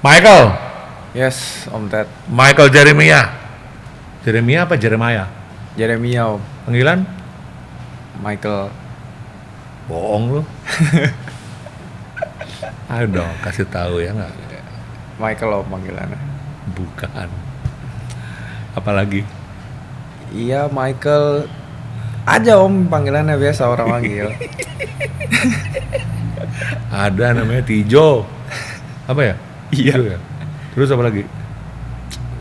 Michael. Yes, Om Ted. Michael Jeremiah. Jeremiah apa Jeremiah? Jeremiah, Om. Panggilan? Michael. Bohong lu. Ayo dong, kasih tahu ya nggak? Michael, Om, panggilannya. Bukan. Apalagi? Iya, Michael. Aja, Om, panggilannya biasa orang panggil. Ada namanya Tijo. Apa ya? Iya. Tijo ya? Terus apa lagi?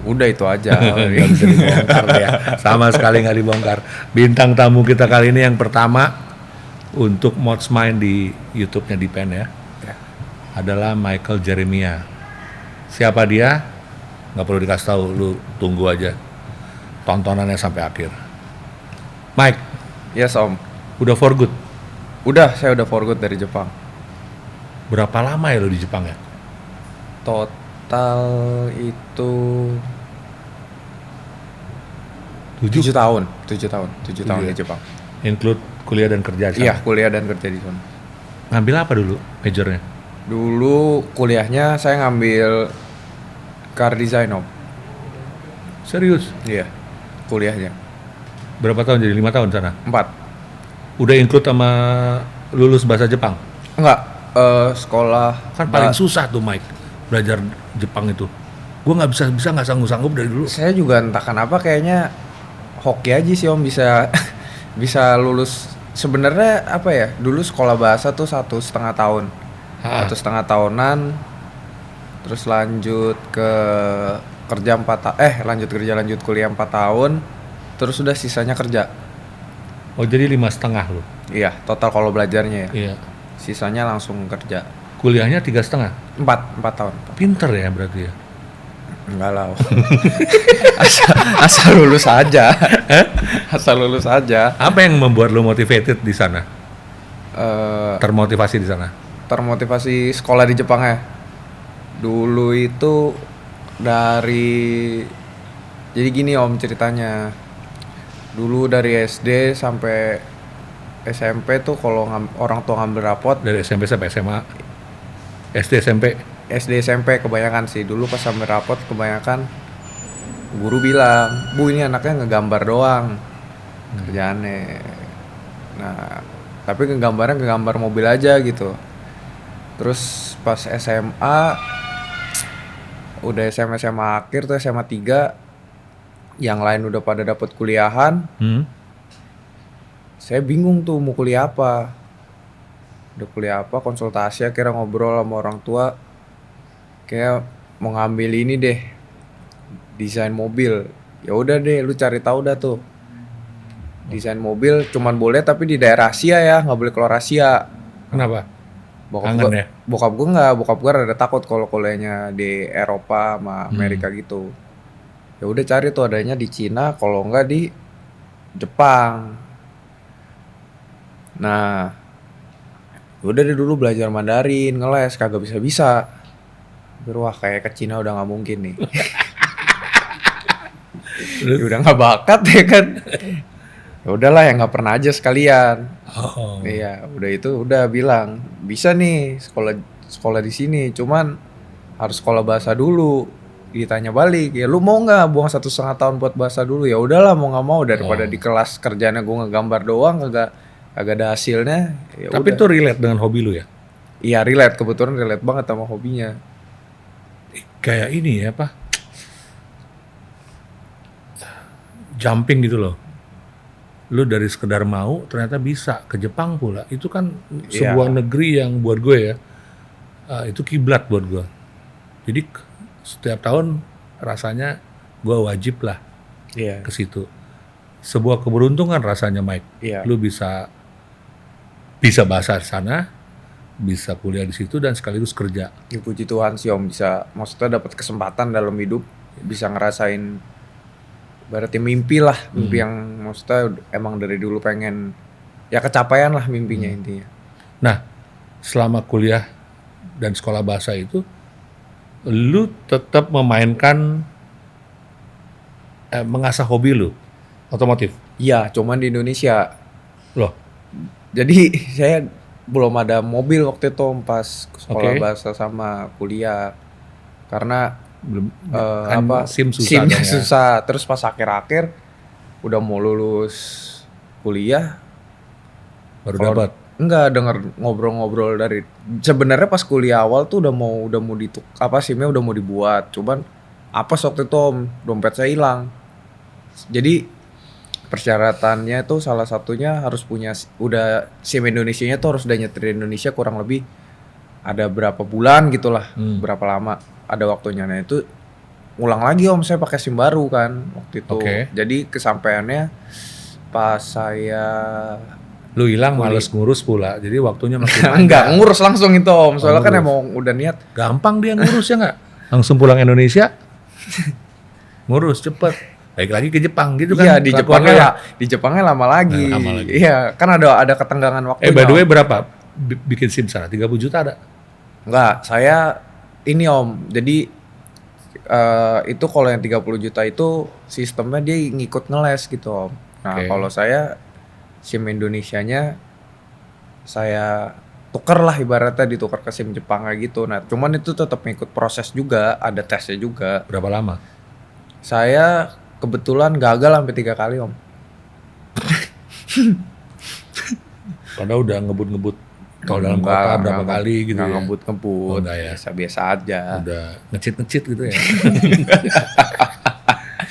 Udah itu aja. Nggak bisa dibongkar ya. Sama sekali nggak dibongkar. Bintang tamu kita kali ini yang pertama untuk Mods Mind di YouTube-nya Dipen ya, adalah Michael Jeremiah. Siapa dia? Nggak perlu dikasih tahu, lu tunggu aja tontonannya sampai akhir. Mike, Yes, Om. udah for good? Udah, saya udah for good dari Jepang. Berapa lama ya lu di Jepang ya? Total itu 7 7 tahun di Jepang. include kuliah dan kerja di sana? Iya, kuliah dan kerja di sana. Ngambil apa dulu majornya? Dulu kuliahnya saya ngambil car design, Om. Serius? Iya, kuliahnya. Berapa tahun jadi? 5 tahun sana? 4. Udah include sama lulus bahasa Jepang? Enggak, sekolah. Kan paling susah tuh Mike, belajar Jepang itu. Gue nggak nggak sanggup dari dulu. Saya juga entah kenapa kayaknya hoki aja sih, Om, bisa bisa lulus. Sebenarnya apa ya? Dulu sekolah bahasa tuh 1,5 tahun. 1,5 tahunan. Terus lanjut ke kerja lanjut kuliah 4 tahun. Terus udah sisanya kerja. Oh jadi 5,5 lo? Iya, total kalau belajarnya ya. Iya. Sisanya langsung kerja. Kuliahnya 3,5? 4 tahun. Pinter ya berarti ya? Enggak lah. asal lulus aja. Asal lulus aja. Apa yang membuat lo motivated di sana? Termotivasi di sana? Termotivasi sekolah di Jepang ya. Dulu itu jadi gini, Om, ceritanya. Dulu dari SD sampai SMP tuh kalau orang tua ngambil rapot Dari SMP sampai SMA? SD SMP? SD SMP kebanyakan sih. Dulu pas ambil rapot kebanyakan guru bilang, "Bu, ini anaknya ngegambar doang kerjaannya." Nah, tapi ngegambar mobil aja gitu. Terus pas SMA, udah SMA akhir tuh, SMA 3, yang lain udah pada dapat kuliahan. Saya bingung tuh mau kuliah apa. Udah kuliah apa, konsultasi, akhirnya ngobrol sama orang tua. Kayak mau ngambil ini deh, desain mobil. Ya udah deh, lu cari tahu dah tuh. Desain mobil cuman boleh tapi di daerah Asia ya, nggak boleh keluar Asia. Kenapa? Bokap gue rada takut kalau kuliahnya di Eropa sama Amerika gitu. Ya udah cari tuh adanya di Cina, kalau enggak di Jepang. Nah, udah deh dulu belajar Mandarin, ngeles kagak bisa. Wah, kayak ke Cina udah nggak mungkin nih. Ya udah nggak bakat ya kan. Ya udahlah, yang nggak pernah aja sekalian. Oh. Iya, udah bilang bisa nih sekolah di sini, cuman harus sekolah bahasa dulu. Ditanya balik, ya lu mau nggak buang 1,5 tahun buat bahasa dulu? Ya udahlah, mau nggak mau, daripada di kelas kerjanya gue ngegambar doang kagak ada hasilnya. Ya Tapi itu relate dengan hobi lu ya? Iya, kebetulan relate banget sama hobinya. Kayak ini ya, apa? Jumping gitu loh. Lu dari sekedar mau ternyata bisa ke Jepang pula. Itu kan sebuah negeri yang buat gue ya, itu kiblat buat gue. Jadi setiap tahun rasanya gue wajib lah ke situ. Sebuah keberuntungan rasanya, Mike. Lu bisa bahasa di sana, bisa kuliah di situ dan sekaligus kerja. Ya, puji Tuhan sih, Om, bisa, maksudnya dapat kesempatan dalam hidup, bisa ngerasain berarti mimpi yang maksudnya emang dari dulu pengen, ya kecapaian lah mimpinya intinya. Nah, selama kuliah dan sekolah bahasa itu, lu tetap memainkan, mengasah hobi lu, otomotif. Iya, cuman di Indonesia. Loh, Jadi saya belum ada mobil waktu itu Om, pas sekolah oke. bahasa sama kuliah. Karena Belum, kan apa SIM susah SIM-nya dong ya, susah. Terus pas akhir-akhir udah mau lulus kuliah, baru kalau dapat. enggak denger ngobrol-ngobrol dari sebenarnya pas kuliah awal tuh udah mau SIM-nya udah mau dibuat. Cuman apa waktu itu Om, dompet saya hilang. Jadi persyaratannya tuh salah satunya harus punya udah SIM Indonesianya tuh harus udah nyetir di Indonesia kurang lebih ada berapa bulan gitulah, berapa lama ada waktunya. Nah itu ulang lagi Om, saya pakai SIM baru kan waktu itu. Oke. Jadi kesampaiannya pas saya Lu hilang males ngurus pula, jadi waktunya makin enggak panjang. ngurus langsung itu Om, soalnya kan ngurus. emang udah niat. Gampang dia ngurus ya nggak? Langsung pulang Indonesia, ngurus cepet. Baik lagi ke Jepang gitu kan? Iya di kelakuannya Jepangnya lah. di Jepangnya lama lagi. Lama lagi. Iya kan ada ketenggangan waktunya. By the way Om. berapa bikin SIM sana? 30 juta ada? Enggak, saya ini Om. Jadi itu kalau yang 30 juta itu sistemnya dia ngikut ngeles gitu Om. Nah, Oke. kalau saya SIM Indonesianya saya tuker lah ibaratnya ditukar ke SIM Jepang kayak gitu. Nah, cuman itu tetap ngikut proses juga, ada tesnya juga. Berapa lama? Saya kebetulan gagal sampai 3 kali Om. Padahal udah ngebut-ngebut kalau dalam Enggak, kota berapa enggak, kali gitu enggak ya? ngebut-ngebut, Udah ya? biasa-biasa aja. Udah ngecit-ngecit gitu ya?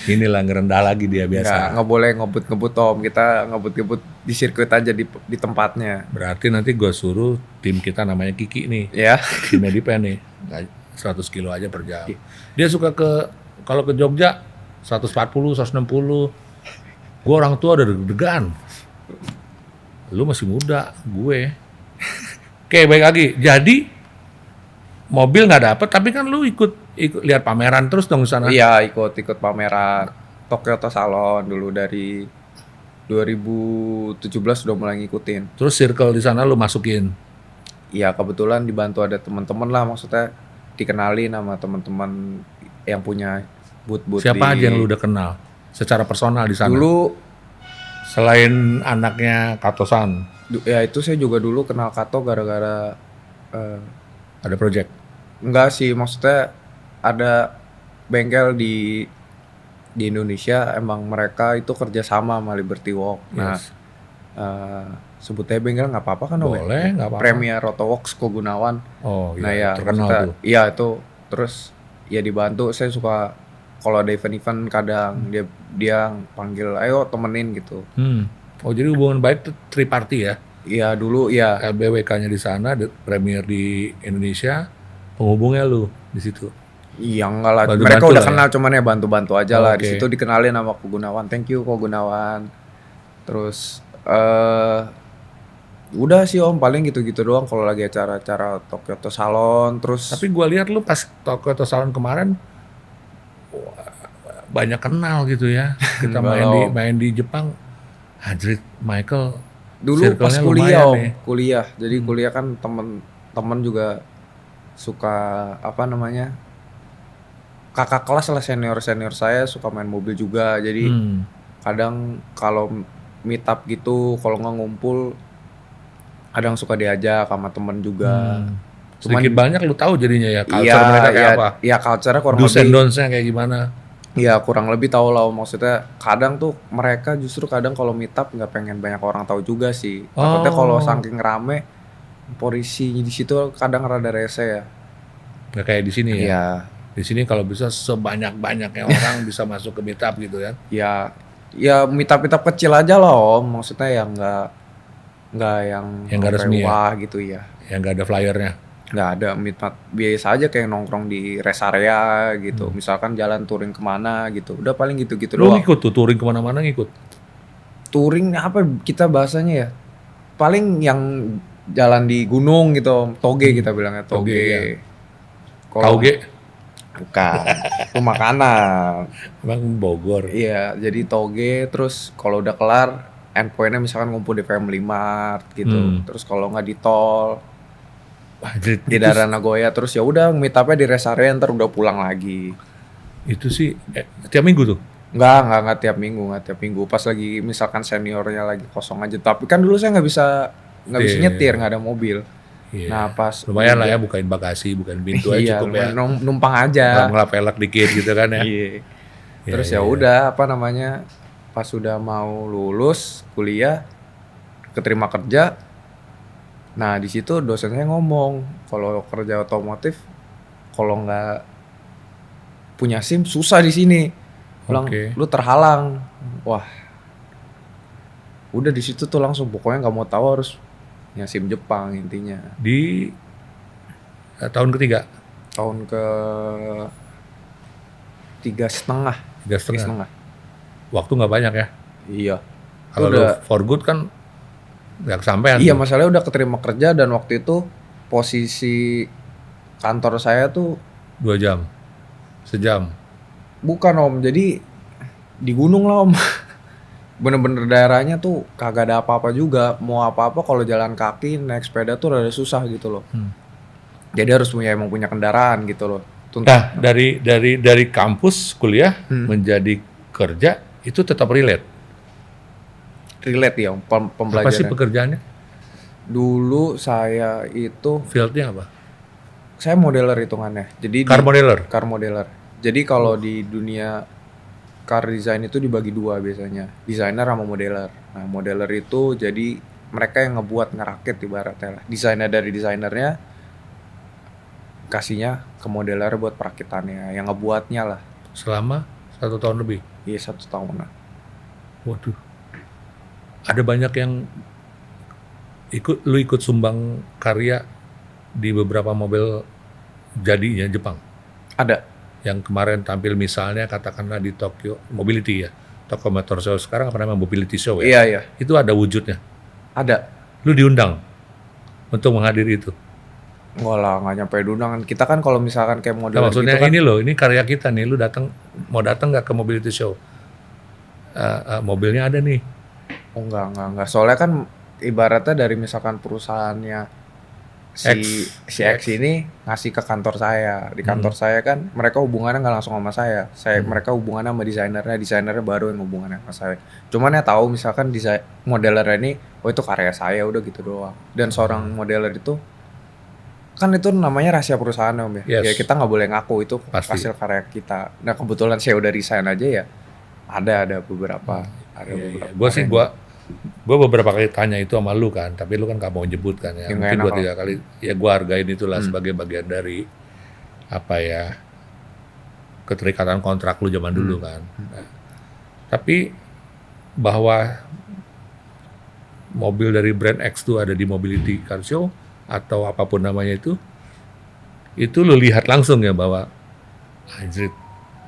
Inilah ngerendah lagi dia biasa. Nggak boleh ngebut-ngebut Om, kita ngebut-ngebut di sirkuit aja di tempatnya. Berarti nanti gue suruh tim kita namanya Kiki nih, Ya. tim Medipen nih, 100 kilo aja per jam. Dia suka kalau ke Jogja 140, 160. Gue orang tua udah deg-degan. Lu masih muda, gue. Oke, baik lagi. Jadi mobil nggak dapet, tapi kan lu ikut lihat pameran terus dong di sana. Iya, ikut pameran Toyota Salon dulu dari 2017 udah mulai ngikutin. Terus circle di sana lu masukin. Iya, kebetulan dibantu ada teman-teman lah, maksudnya dikenalin sama teman-teman yang punya booth-booth Siapa di aja yang lu udah kenal secara personal di sana? dulu. Selain anaknya Katosan, Ya itu saya juga dulu kenal Kato gara-gara ada project. enggak sih, maksudnya ada bengkel di Indonesia, emang mereka itu kerja sama sama Liberty Walk. Nah, Yes. sebutnya bengkel nggak apa-apa kan Om? Boleh, nggak apa-apa. Premier Autoworks Kogunawan. Oh Nah iya, ya, terkenal maksudnya, tuh. iya itu terus ya dibantu. Saya suka kalau ada event-event kadang dia panggil, ayo temenin gitu. Oh jadi hubungan baik tuh triparty ya? Iya dulu ya. LBWK-nya di sana, Premier di Indonesia, penghubungnya lu di situ. Iya enggak lah. Bantu-bantu Mereka udah lah ya? kenal, cuman ya bantu-bantu aja lah. Di Oke. situ dikenalin sama Kogunawan. Thank you Kogunawan. Terus udah sih Om, paling gitu-gitu doang kalau lagi acara-acara Toyota Salon. Terus Tapi gua lihat lu pas Toyota Salon kemarin banyak kenal gitu ya. Kita Enggak, main di Jepang, Hadrit Michael. dulu pas circle-nya kuliah lumayan Om, nih. kuliah. Jadi kuliah kan temen-temen juga suka apa namanya? Kakak kelas lah, senior saya suka main mobil juga. Jadi kadang kalau meet up gitu, kalau nggak ngumpul kadang suka diajak sama temen juga. Sedikit banyak lu tahu jadinya ya culture Iya, mereka kayak iya, apa. iya culture-nya kurang Do's and lebih. don'ts-nya kayak gimana. Iya, kurang lebih tahu lah. Maksudnya kadang tuh mereka justru kadang kalau meet up nggak pengen banyak orang tahu juga sih. Takutnya kalau saking rame polisi di situ kadang rada rese ya. Nggak kayak di sini ya. Iya. Di sini kalau bisa sebanyak-banyaknya orang bisa masuk ke meetup gitu kan. Ya meet up kecil aja lah Om. Maksudnya yang nggak yang nggak sampai resmi ya? wah gitu ya. Yang nggak ada flyernya. Nggak ada meet up biasa aja kayak nongkrong di rest area gitu. Misalkan jalan touring kemana gitu. Udah paling gitu-gitu Lu doang. ngikut tuh touring kemana-mana ngikut. Touring apa kita bahasanya ya? Paling yang jalan di gunung gitu Om. Toge kita bilangnya toge. Toge, ya. Kalau- Kauge, Bukan. Itu makanan. emang Bogor. Iya, jadi toge. Terus kalau udah kelar endpointnya misalkan ngumpul di Family Mart gitu. Terus kalau nggak di tol Anjir, di daerah Nagoya. Terus ya udah meet up-nya di rest area, ntar udah pulang lagi. itu sih tiap minggu tuh. Nggak tiap minggu. Pas lagi misalkan seniornya lagi kosong aja. Tapi kan dulu saya nggak bisa nyetir, nggak ada mobil. Iya. Nah pas Lumayan lah ya, bukain bagasi, bukain pintu aja iya, cukup ya. numpang aja. Ngelap velg dikit gitu kan ya. Iya. Iya, Terus iya, ya udah apa namanya, pas sudah mau lulus kuliah, keterima kerja. Nah di situ dosen saya ngomong kalau kerja otomotif kalau nggak punya SIM susah di sini. Bilang Oke. lu terhalang. Wah, udah di situ tuh langsung pokoknya nggak mau tahu, harus punya SIM Jepang intinya. Di tahun ketiga, Tahun ke 3,5. 3,5. Waktu nggak banyak ya. Iya. Kalau lu for good kan nggak kesampean. Iya, masalahnya udah keterima kerja dan waktu itu posisi kantor saya tuh 2 jam, sejam. bukan Om, jadi di gunung lah Om. Bener-bener daerahnya tuh kagak ada apa-apa juga. Mau apa-apa kalau jalan kaki, naik sepeda tuh rada susah gitu loh. Jadi harus emang punya kendaraan gitu loh. Nah, dari kampus kuliah menjadi kerja itu tetap relate. Relate ya Om, Apa sih pembelajaran. pekerjaannya? Dulu saya itu, Fieldnya apa? saya modeler hitungannya. Jadi Car modeler. car modeler. Jadi kalau di dunia car design itu dibagi dua biasanya, desainer sama modeler. Nah modeler itu jadi mereka yang ngebuat, ngerakit ibaratnya lah. Desainer dari desainernya kasihnya ke modeler buat perakitannya, yang ngebuatnya lah. Selama 1 tahun lebih. Iya 1 tahunan. Waduh. Ada banyak yang ikut sumbang karya di beberapa mobil jadinya Jepang. Ada. Yang kemarin tampil misalnya katakanlah di Tokyo Mobility ya. Tokyo Motor Show sekarang apa namanya Mobility Show ya. Iya. Itu ada wujudnya. Ada. Lu diundang untuk menghadiri itu. Enggak lah, nggak nyampe diundang. Kita kan kalau misalkan kayak Nah, modeler maksudnya gitu kan, ini loh, ini karya kita nih. Lu mau datang nggak ke Mobility Show? Mobilnya ada nih. oh enggak. Soalnya kan ibaratnya dari misalkan perusahaannya si X ini ngasih ke kantor saya. Di kantor saya kan mereka hubungannya nggak langsung sama saya. Mereka hubungannya sama desainernya baru yang hubungannya sama saya. Cuman ya tahu misalkan modeler ini, oh itu karya saya, udah gitu doang. Dan seorang modeler itu kan itu namanya rahasia perusahaan Om ya. Yes. Ya kita nggak boleh ngaku itu Pasti. hasil karya kita. Nah kebetulan saya udah resign aja ya. Ada beberapa. Gue beberapa kali tanya itu sama lu kan, tapi lu kan gak mau nyebut kan ya. Ya, Mungkin nggak 2-3 enak kali, ya gue hargain itulah sebagai bagian dari apa ya, keterikatan kontrak lu zaman dulu kan. Nah, tapi bahwa mobil dari brand X tuh ada di Mobility Car Show atau apapun namanya itu lu lihat langsung ya bahwa anjir,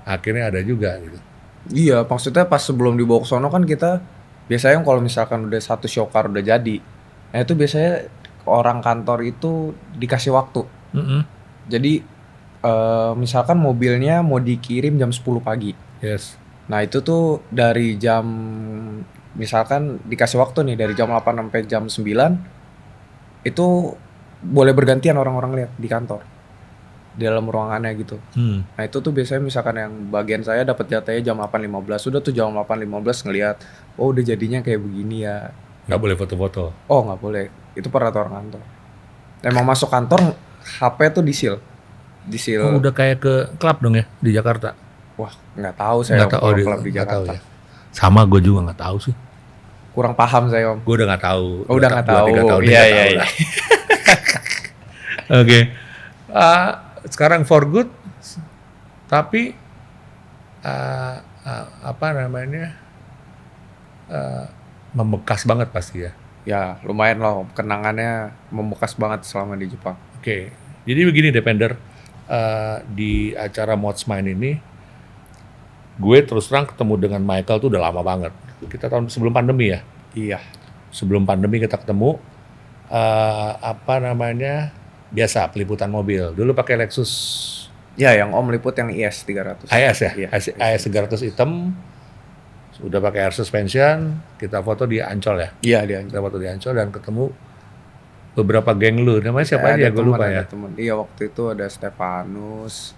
akhirnya ada juga gitu. Iya, maksudnya pas sebelum dibawa ke sono kan kita biasanya kalau misalkan udah satu show car udah jadi, nah itu biasanya orang kantor itu dikasih waktu. Jadi misalkan mobilnya mau dikirim jam 10 pagi. Yes. Nah itu tuh dari jam, misalkan dikasih waktu nih dari jam 8 sampai jam 9, itu boleh bergantian orang-orang lihat di kantor, di dalam ruangannya gitu. Nah itu tuh biasanya misalkan yang bagian saya dapat jatahnya jam 8.15, udah tuh jam 8.15 ngelihat, oh udah jadinya kayak begini ya. Nggak boleh foto-foto. Oh nggak boleh, itu peraturan kantor. Emang masuk kantor HP tuh disil. Oh, udah kayak ke klub dong ya di Jakarta. Wah nggak tahu saya Nggak tahu, kalau klub di nggak tahu Jakarta. ya. Sama gue juga nggak tahu sih. Kurang paham saya Om. Gue udah nggak tahu. Oh, udah nggak tahu. 2-3 tahun Iya nggak iya tahu iya. lah. Oke. Sekarang for good, tapi apa namanya, membekas banget pasti ya. Ya lumayan lah Om. Kenangannya membekas banget selama di Jepang. Oke. Jadi begini Depender, di acara Mods Mind ini, gue terus terang ketemu dengan Michael tuh udah lama banget. Kita tahun sebelum pandemi ya. Iya. Sebelum pandemi kita ketemu, apa namanya, biasa peliputan mobil. Dulu pakai Lexus Ya yang Om liput yang IS 300. IS ya, Iya. IS 300 hitam, udah pakai air suspension, kita foto di Ancol ya. Iya dia. Kita foto di Ancol dan ketemu beberapa geng lu. Namanya siapa aja? Gue lupa ya. Ada temen. Iya waktu itu ada Stefanus,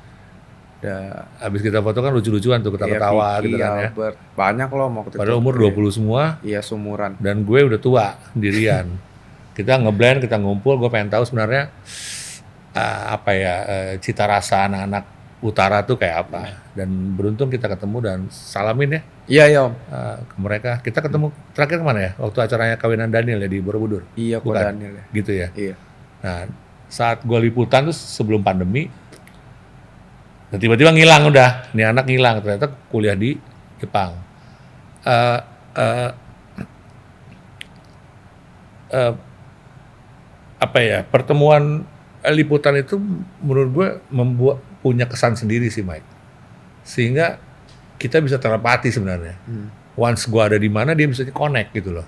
ada Habis kita foto kan lucu-lucuan tuh, ketawa-ketawa Vicky, gitu kan ya. Albert. Banyak loh waktu itu. Padahal umur 20 semua. Iya sumuran. Dan gue udah tua sendirian. Kita ngeblend, kita ngumpul, gue pengen tahu sebenarnya cita rasa anak-anak utara tuh kayak apa. Dan beruntung kita ketemu dan salamin ya. Iya Om. Ke mereka. Kita ketemu terakhir kemana ya? Waktu acaranya kawinan Daniel ya di Borobudur. Iya, kok Daniel ya. Gitu ya. Iya. Nah, saat gue liputan tuh sebelum pandemi, dan tiba-tiba ngilang udah. Nih anak ngilang, ternyata kuliah di Jepang. Pertemuan liputan itu menurut gue punya kesan sendiri sih Mike. Sehingga kita bisa telepati sebenarnya. Once gue ada di mana dia bisa connect gitu loh.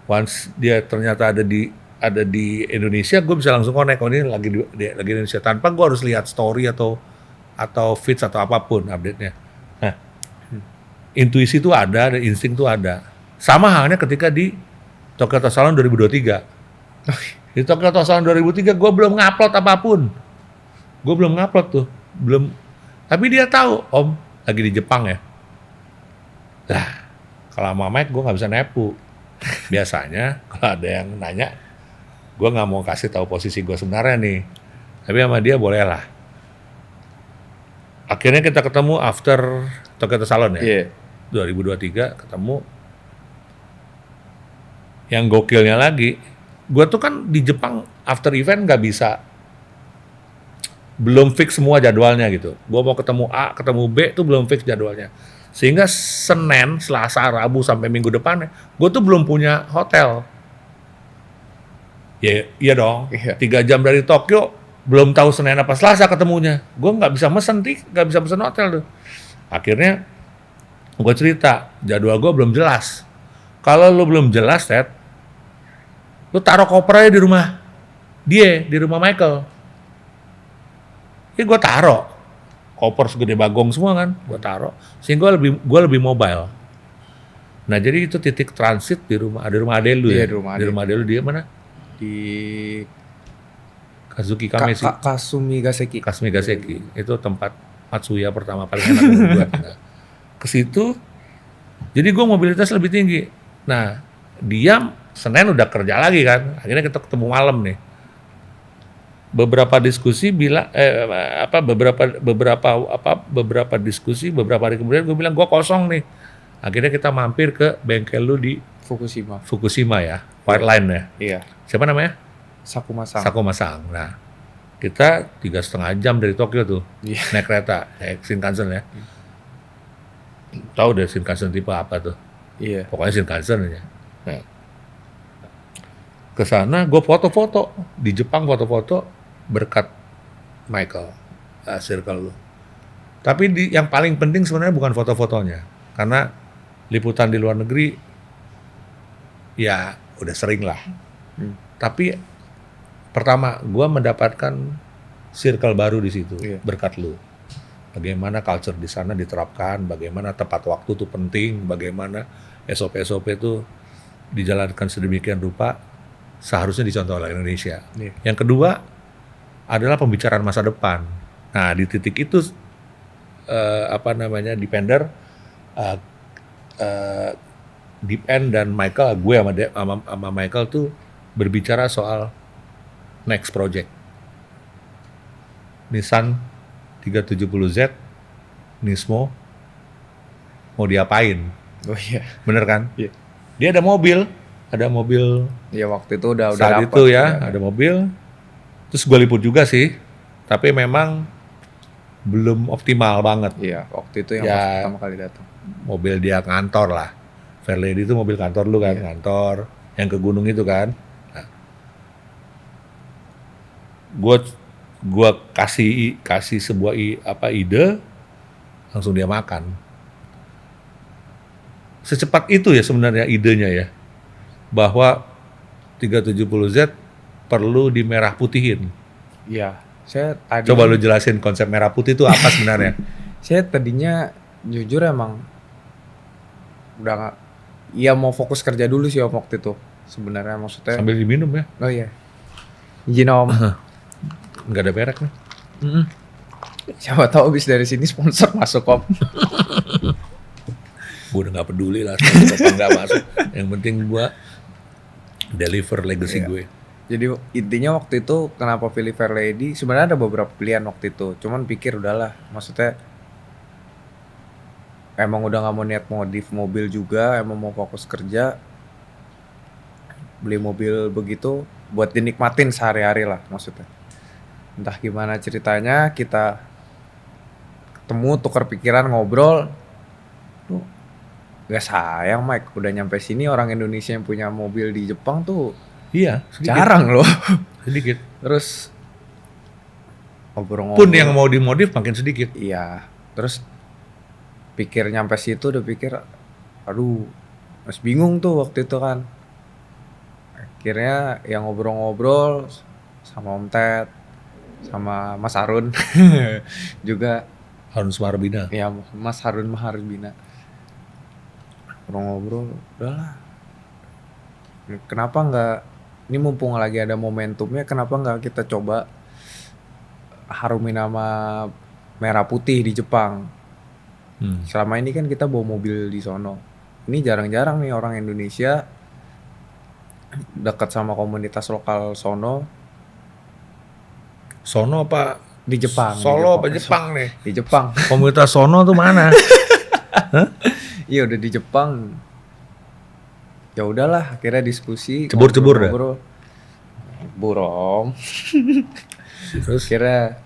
Once dia ternyata ada di Indonesia, gue bisa langsung connect. Oh ini lagi di Indonesia tanpa gue harus lihat story atau feeds atau apapun update-nya. Nah, intuisi itu ada, dan insting itu ada. Sama halnya ketika di Tokyo Salon 2023. Di Tokyo Salon 2003 gue belum ngupload apapun. Gue belum ngupload tuh. Belum. Tapi dia tahu, Om lagi di Jepang ya. Lah, kalau sama Mike gue nggak bisa nepu. Biasanya kalau ada yang nanya, gue nggak mau kasih tahu posisi gue sebenarnya nih. Tapi sama dia boleh lah. Akhirnya kita ketemu after Tokyo Salon ya. 2023 ketemu. Yang gokilnya lagi, gue tuh kan di Jepang after event nggak bisa, belum fix semua jadwalnya gitu. Gue mau ketemu A, ketemu B tuh belum fix jadwalnya. Sehingga Senin, Selasa, Rabu sampai minggu depannya, gue tuh belum punya hotel. Iya dong. 3 jam dari Tokyo, belum tahu Senin apa Selasa ketemunya. Gue nggak bisa mesen hotel tuh. Akhirnya gue cerita, jadwal gue belum jelas. Kalau lo belum jelas, Ted, lu taruh koper aja di rumah dia, di rumah Michael. Gue taruh koper segede bagong semua kan, gue taruh sehingga gue lebih mobile. Nah jadi itu titik transit di rumah ade lu ya. Di rumah ade lu dia mana? Di Kazuki Kamesi. Kasumi Gaseki. Itu tempat Matsuya pertama paling enak buat. Nah, ke situ, jadi gue mobilitas lebih tinggi. Nah dia Senin udah kerja lagi kan, akhirnya kita ketemu malam nih. Beberapa diskusi beberapa hari kemudian gue bilang gue kosong nih. Akhirnya kita mampir ke bengkel lu di Fukushima ya, White Line ya. Iya. Siapa namanya? Sakumasang. Nah, kita 3,5 jam dari Tokyo tuh, naik kereta, naik Shinkansen ya. Tahu deh Shinkansen tipe apa tuh? Iya. Pokoknya Shinkansen aja. Nah, ke sana gue foto-foto di Jepang, foto-foto berkat Michael, circle lu. Tapi yang paling penting sebenarnya bukan foto-fotonya, karena liputan di luar negeri ya udah sering lah. Tapi pertama gue mendapatkan circle baru di situ berkat lu. Bagaimana culture di sana diterapkan, bagaimana tepat waktu itu penting, bagaimana SOP itu dijalankan sedemikian rupa, seharusnya dicontoh oleh Indonesia. Yang kedua adalah pembicaraan masa depan. Nah di titik itu Dipender, Deep-End dan Michael, gue sama Michael tuh berbicara soal next project. Nissan 370Z, Nismo mau diapain? Oh iya. Bener kan? Iya. Dia ada mobil. Iya waktu itu udah saat dapet, itu ya ada mobil. Terus gue liput juga sih, tapi memang belum optimal banget. Iya waktu itu yang pertama kali datang. Mobil dia kantor lah. Fairlady itu mobil kantor lu kan, kantor yang ke gunung itu kan. Nah, gue kasih sebuah ide, langsung dia makan. Secepat itu ya sebenarnya idenya ya, bahwa 370Z perlu dimerah putihin. Iya. Coba lu jelasin konsep merah putih itu apa sebenarnya? Saya tadinya jujur emang udah mau fokus kerja dulu sih waktu itu sebenarnya, maksudnya. Sambil diminum ya? Oh iya. Izin Om. Nggak ada merek nih. Mm-mm. Siapa tahu abis dari sini sponsor masuk Om. Gue udah nggak peduli lah sama apa nggak masuk. Yang penting gue deliver legacy gue. Jadi intinya waktu itu kenapa pilih Fairlady, sebenarnya ada beberapa pilihan waktu itu. Cuman pikir udahlah, maksudnya emang udah nggak mau niat modif mobil juga, emang mau fokus kerja. Beli mobil begitu buat dinikmatin sehari-hari lah maksudnya. Entah gimana ceritanya, kita ketemu, tukar pikiran, ngobrol. Tuh, gak sayang Mike, udah nyampe sini orang Indonesia yang punya mobil di Jepang tuh Iya, sedikit. jarang loh. Sedikit. Terus ngobrol-ngobrol. Pun yang mau dimodif makin sedikit. Iya, terus pikir nyampe situ udah pikir, aduh, masih bingung tuh waktu itu kan. Akhirnya yang ngobrol-ngobrol sama Om Ted, sama Mas Harun juga, Harun Sumarbina. ya Mas Harun Maharbina. Ngobrol-ngobrol, udahlah. Kenapa nggak, ini mumpung lagi ada momentumnya, kenapa nggak kita coba harumin nama merah putih di Jepang. Selama ini kan kita bawa mobil di sono. Ini jarang-jarang nih orang Indonesia dekat sama komunitas lokal sono. Sono apa? Di Jepang. Solo apa Jepang nih? Di Jepang. Komunitas sono tuh mana? Iya udah di Jepang. Ya udahlah, akhirnya diskusi. Cebur-cebur dah. Burom. Terus Akhirnya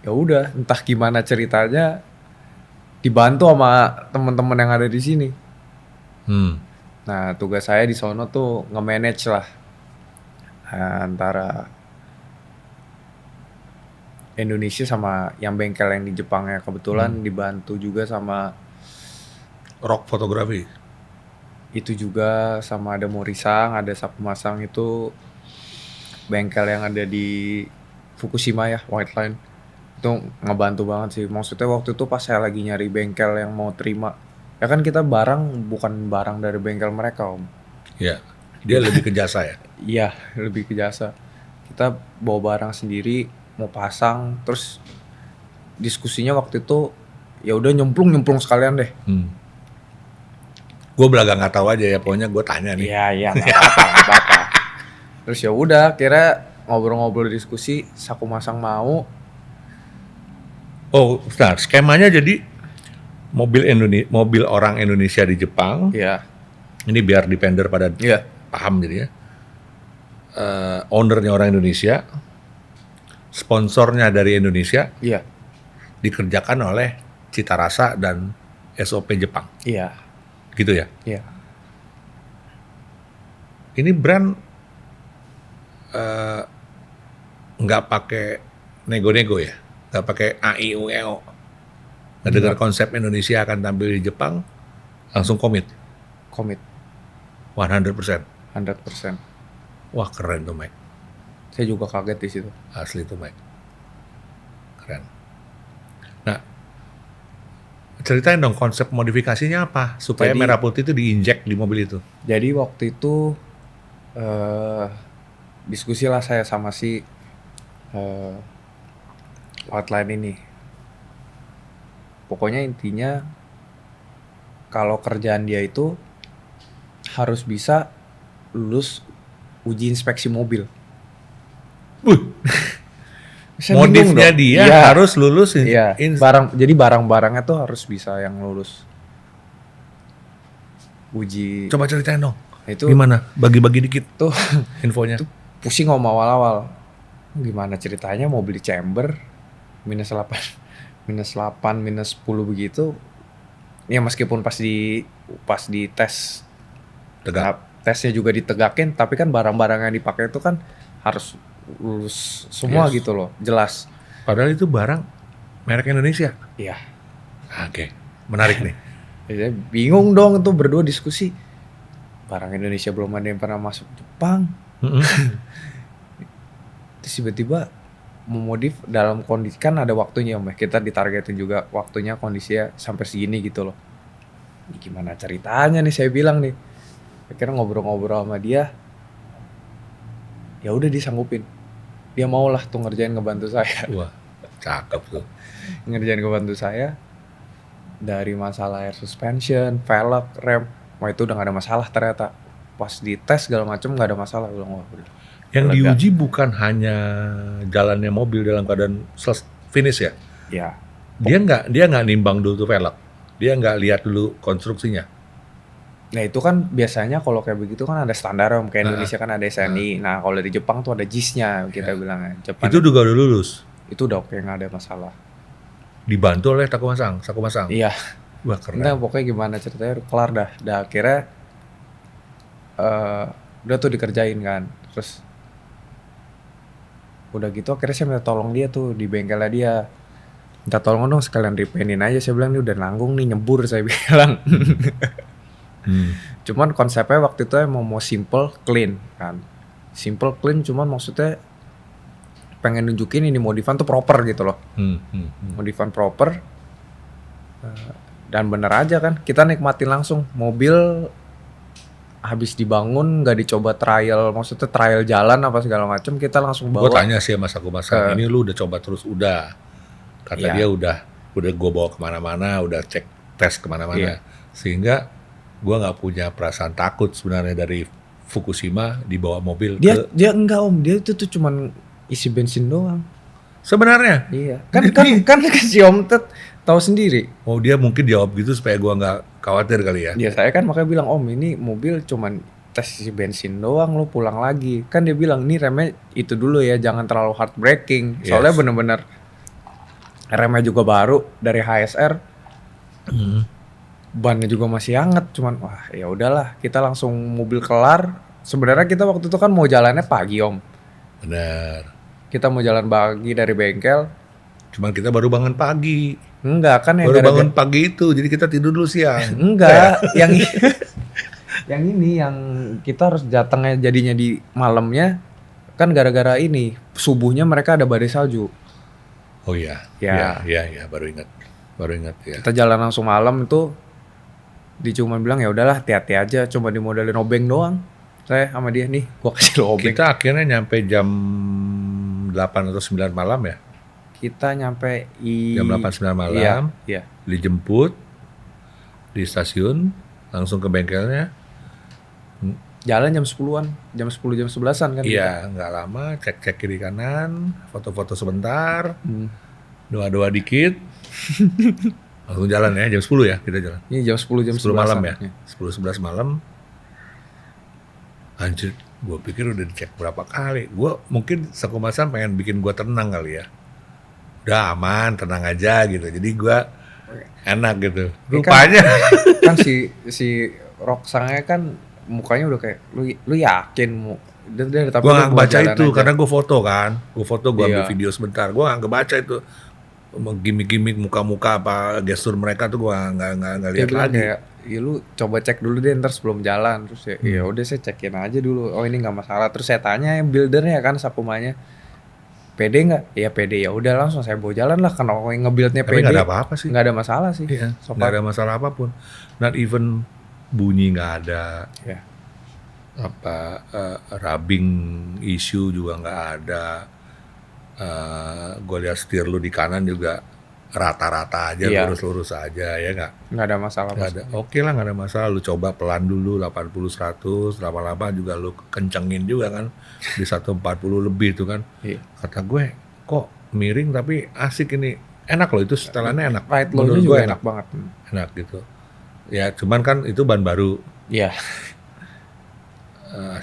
ya udah, entah gimana ceritanya dibantu sama teman-teman yang ada di sini. Nah, tugas saya di sono tuh nge-manage lah antara Indonesia sama yang bengkel yang di Jepang ya. Kebetulan dibantu juga sama rock fotografi. itu juga, sama ada Morisang, ada Sapu Masang, itu bengkel yang ada di Fukushima ya, White Line. Itu ngebantu banget sih. Maksudnya waktu itu pas saya lagi nyari bengkel yang mau terima, ya kan kita bukan barang dari bengkel mereka Om. Ya, dia lebih ke jasa ya. Iya, lebih ke jasa. Kita bawa barang sendiri, mau pasang, terus diskusinya waktu itu ya udah nyemplung sekalian deh. Gue belaga nggak tahu aja ya, pokoknya gue tanya nih. Iya, nggak apa-apa. Terus ya udah, kira ngobrol-ngobrol diskusi, Saku Masang mau. Oh, nah skemanya jadi mobil orang Indonesia di Jepang. Iya. Ini biar depender pada paham jadi ya. Ownernya orang Indonesia, sponsornya dari Indonesia, Iya. dikerjakan oleh Cita Rasa dan SOP Jepang. Iya. Gitu ya. Iya. Ini brand nggak pakai nego-nego ya, nggak pakai AIUEO. Nggak dengar konsep Indonesia akan tampil di Jepang, langsung komit. 100%. 100%. Wah keren tuh Mike. Saya juga kaget di situ. Asli tuh Mike. Keren. Nah, ceritain dong konsep modifikasinya apa supaya merah putih itu diinjek di mobil itu. Jadi waktu itu diskusi lah saya sama si hotline ini. Pokoknya intinya kalau kerjaan dia itu harus bisa lulus uji inspeksi mobil. Modifnya dia harus lulus jadi barang-barangnya tuh harus bisa yang lulus uji. Coba ceritain dong. Itu gimana? Bagi-bagi dikit tuh infonya. Tuh pusing om awal-awal. Gimana ceritanya mau beli chamber minus 8, minus 10 begitu. Ya meskipun pas di tes tegak. Tesnya juga ditegakin, tapi kan barang-barang yang dipakai itu kan harus lulus semua gitu loh, jelas. Padahal itu barang merek Indonesia. Iya. Oke, menarik nih. Saya bingung dong, itu berdua diskusi. Barang Indonesia belum ada yang pernah masuk Jepang. Terus tiba-tiba memodif dalam kondisi, kan ada waktunya om ya. Kita ditargetin juga waktunya, kondisinya sampai segini gitu loh. Ini gimana ceritanya nih, saya bilang nih. Akhirnya ngobrol-ngobrol sama dia. Ya udah disanggupin. Dia mau lah tuh ngebantu saya. Wah, cakep tuh. Ngebantu saya dari masalah air suspension, velg, rem. Wah itu udah gak ada masalah ternyata. Pas dites segala macem gak ada masalah. Bilang wah udah. Yang lega. diuji bukan hanya jalannya mobil dalam keadaan finish ya? Ya. Dia nggak nimbang dulu tuh velg. Dia nggak lihat dulu konstruksinya. Nah itu kan biasanya kalau kayak begitu kan ada standar om. Kayak Indonesia kan ada SNI. Nah kalau di Jepang tuh ada JIS-nya kita bilangnya. Jepang Itu juga udah lulus. itu udah oke, nggak ada masalah. Dibantu oleh saku masang. Iya. Wah keren. Nah pokoknya gimana ceritanya kelar dah. Dah akhirnya udah tuh dikerjain kan. Terus udah gitu akhirnya saya minta tolong dia tuh di bengkelnya dia. Minta tolong dong sekalian repaintin aja. Saya bilang ini udah nanggung nih nyebur saya bilang. Cuman konsepnya waktu itu emang mau simple clean kan. Simple clean cuman maksudnya pengen nunjukin ini modifan tuh proper gitu loh. Modifan proper. Dan bener aja kan kita nikmatin langsung mobil habis dibangun, nggak dicoba trial, maksudnya trial jalan apa segala macam, kita langsung bawa. Gue tanya sih sama saku masang, ini lu udah coba terus? Udah. Kata dia udah gue bawa kemana-mana, udah cek tes kemana-mana. Sehingga gue nggak punya perasaan takut sebenarnya dari Fukushima dibawa mobil. Dia enggak om, dia itu tuh cuman isi bensin doang. Sebenarnya? Iya. Kan si om Ted tahu sendiri. Oh dia mungkin jawab gitu supaya gue nggak khawatir kali ya? Ya saya kan makanya bilang om ini mobil cuman tes isi bensin doang, lu pulang lagi. Kan dia bilang ini remnya itu dulu ya, jangan terlalu hard braking. Soalnya bener-bener remnya juga baru dari HSR. Bannya juga masih hangat, cuman wah ya udahlah kita langsung mobil kelar. Sebenarnya kita waktu itu kan mau jalannya pagi om. Benar. Kita mau jalan pagi dari bengkel. Cuman kita baru bangun pagi. Enggak kan yang baru bangun pagi itu, jadi kita tidur dulu siang. Enggak, yang ini yang kita harus datangnya jadinya di malamnya kan gara-gara ini subuhnya mereka ada badai salju. Oh iya, ya baru ingat ya. Kita jalan langsung malam itu, dia cuma bilang ya udahlah hati-hati aja, cuma dimodalin obeng doang. Saya sama dia nih, gua kasih lo obeng. Kita akhirnya nyampe jam 8 atau 9 malam ya. Kita nyampe jam 8-9 malam. Iya. Dijemput di stasiun, langsung ke bengkelnya. Jalan jam 10-an, jam 10 jam 11-an kan. Iya, nggak lama, cek kiri kanan, foto-foto sebentar, doa-doa dikit. Langsung jalan ya, jam 10 ya kita jalan. Iya, jam 10 jam 10 malam ya. 10-11 malam. Anjir, gue pikir udah dicek berapa kali. Gue mungkin saku masang pengen bikin gue tenang kali ya. Udah aman, tenang aja gitu. Jadi gue enak gitu. Rupanya kan si Roksangnya kan mukanya udah kayak lu yakin mau. Gue nggak baca itu aja. Karena gue foto kan. Gue foto, gue ambil video sebentar. Gue nggak baca itu gimmick-gimmick muka-muka apa gestur mereka tuh gue nggak lihat lagi. Kayak, ya lu coba cek dulu deh ntar sebelum jalan. Terus ya udah saya cekin aja dulu. Oh ini nggak masalah. Terus saya tanya buildernya kan Sakumanya. Pede nggak? Ya pede, ya udah langsung saya bawa jalan lah karena yang nge-buildnya pede. Nggak ada apa-apa sih. Nggak ada masalah sih. Iya, nggak ada masalah apapun. Not even bunyi nggak ada. Yeah. Rubbing issue juga nggak ada. Gue lihat setir lu di kanan juga rata-rata aja, lurus-lurus aja ya nggak ada masalah. Nggak ada. Oke lah, nggak ada masalah. Lu coba pelan dulu 80-100, lama-lama juga lu kencengin juga kan di 140 lebih itu kan. Iya. Kata gue kok miring tapi asik ini, enak loh itu setelannya enak. Ride load-nya juga enak banget. Enak gitu. Ya cuman kan itu ban baru. Iya.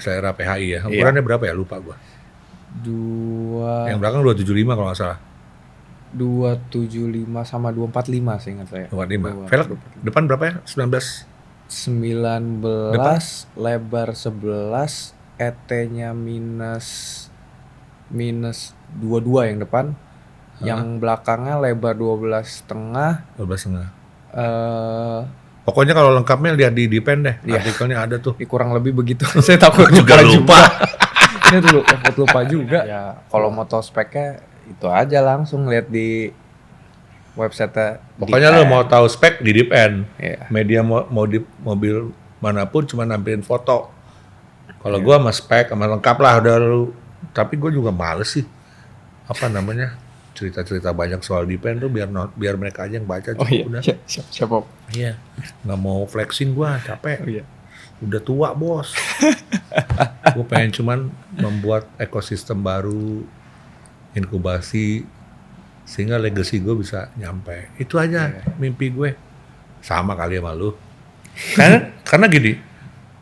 Selera PHI ya. Ukurannya berapa ya lupa gue. Yang belakang 275 kalau nggak salah. 275 sama 245 sih ingat saya. 245. Velg depan berapa ya? 19 depan? Lebar 11, ET-nya minus 22 yang depan. Yang belakangnya lebar 12,5. 12,5. Pokoknya kalau lengkapnya lihat di Dipen deh. Artikelnya ada tuh. Kurang lebih begitu. Saya takut juga lupa. Ini tuh lupa juga. Ya, kalau moto speknya itu aja langsung lihat di website. Pokoknya lo mau tahu spek di Dipen. Media mau di mobil manapun cuma nampilin foto. Kalau gua sama spek sama lengkap lah udah lu. Tapi gua juga males sih apa namanya, cerita-cerita banyak soal Dipen tuh biar mereka aja yang baca Oh cukup iya, udah. siap Om. Iya, nggak mau flexing gua, capek. Oh iya. Udah tua bos. Gue pengen cuman membuat ekosistem baru, inkubasi, sehingga legacy gue bisa nyampe. Itu aja mimpi gue. Sama kali sama lu. Karena gini,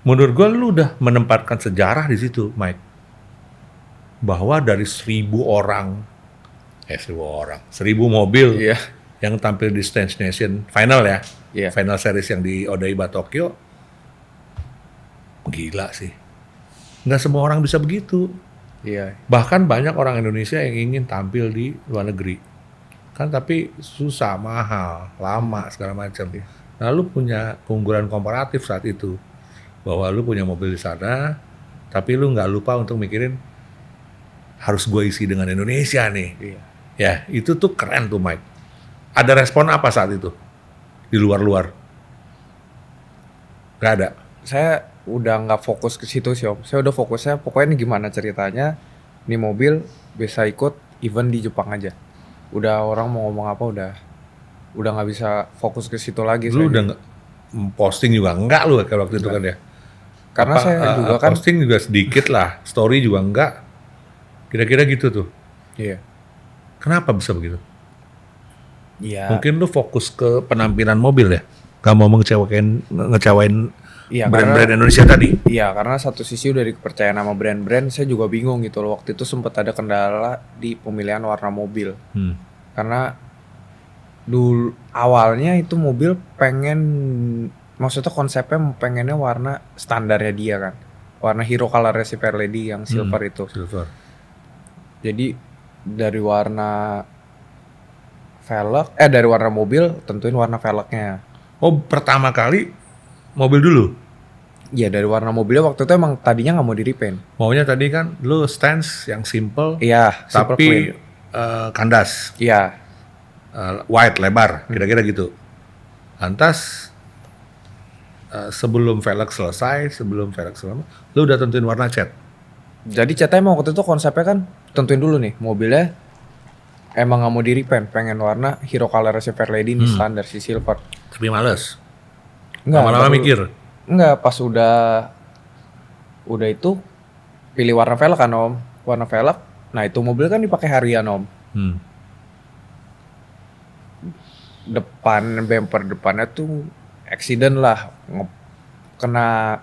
menurut gue lu udah menempatkan sejarah di situ, Mike. Bahwa dari 1.000 orang, 1.000 mobil Iya. yang tampil di Stage Nation final ya, Iya. final series yang di Odaiba Tokyo, gila sih. Nggak semua orang bisa begitu. Iya. Bahkan banyak orang Indonesia yang ingin tampil di luar negeri. Kan tapi susah, mahal, lama, segala macam. Nah lu punya keunggulan komparatif saat itu. Bahwa lu punya mobil di sana, tapi lu nggak lupa untuk mikirin harus gue isi dengan Indonesia nih. Iya. Ya, itu tuh keren tuh Mike. Ada respon apa saat itu? Di luar-luar? Gak ada? Saya udah nggak fokus ke situ sih Om. Saya udah fokusnya pokoknya ini gimana ceritanya nih mobil bisa ikut event di Jepang aja. Udah orang mau ngomong apa udah nggak bisa fokus ke situ lagi. Lu saya udah nggak posting juga enggak lu kayak waktu itu kan ya? karena Apa, saya juga kan posting juga sedikit lah, story juga enggak. Kira-kira gitu tuh. iya. Kenapa bisa begitu? Iya. Mungkin lu fokus ke penampilan mobil ya? Gak mau ngecewain Iya, brand-brand Indonesia tadi? Iya, karena satu sisi udah kepercayaan sama brand-brand, saya juga bingung gitu loh. Waktu itu sempat ada kendala di pemilihan warna mobil. Karena dulu awalnya itu mobil maksudnya konsepnya pengennya warna standarnya dia kan. Warna hero colornya si Fairlady yang silver itu. Silver. Jadi dari warna dari warna mobil tentuin warna velgnya. Oh, pertama kali mobil dulu? Iya, dari warna mobilnya waktu itu emang tadinya nggak mau di-repaint. Maunya tadi kan lu stance yang simple, Iya, super tapi clean. kandas, Iya, wide, lebar, kira-kira gitu. Lantas sebelum velg selesai, lu udah tentuin warna cat. jadi catnya emang waktu itu konsepnya kan tentuin dulu nih mobilnya emang nggak mau di-repaint, pengen warna hero color si Fairlady ini standar si silver. Tapi males. Enggak, Lama-lama mikir. Enggak, pas udah itu pilih warna velg kan Om, warna velg. Nah itu mobil kan dipakai harian Om. Depan bumper depannya tuh accident lah, kena.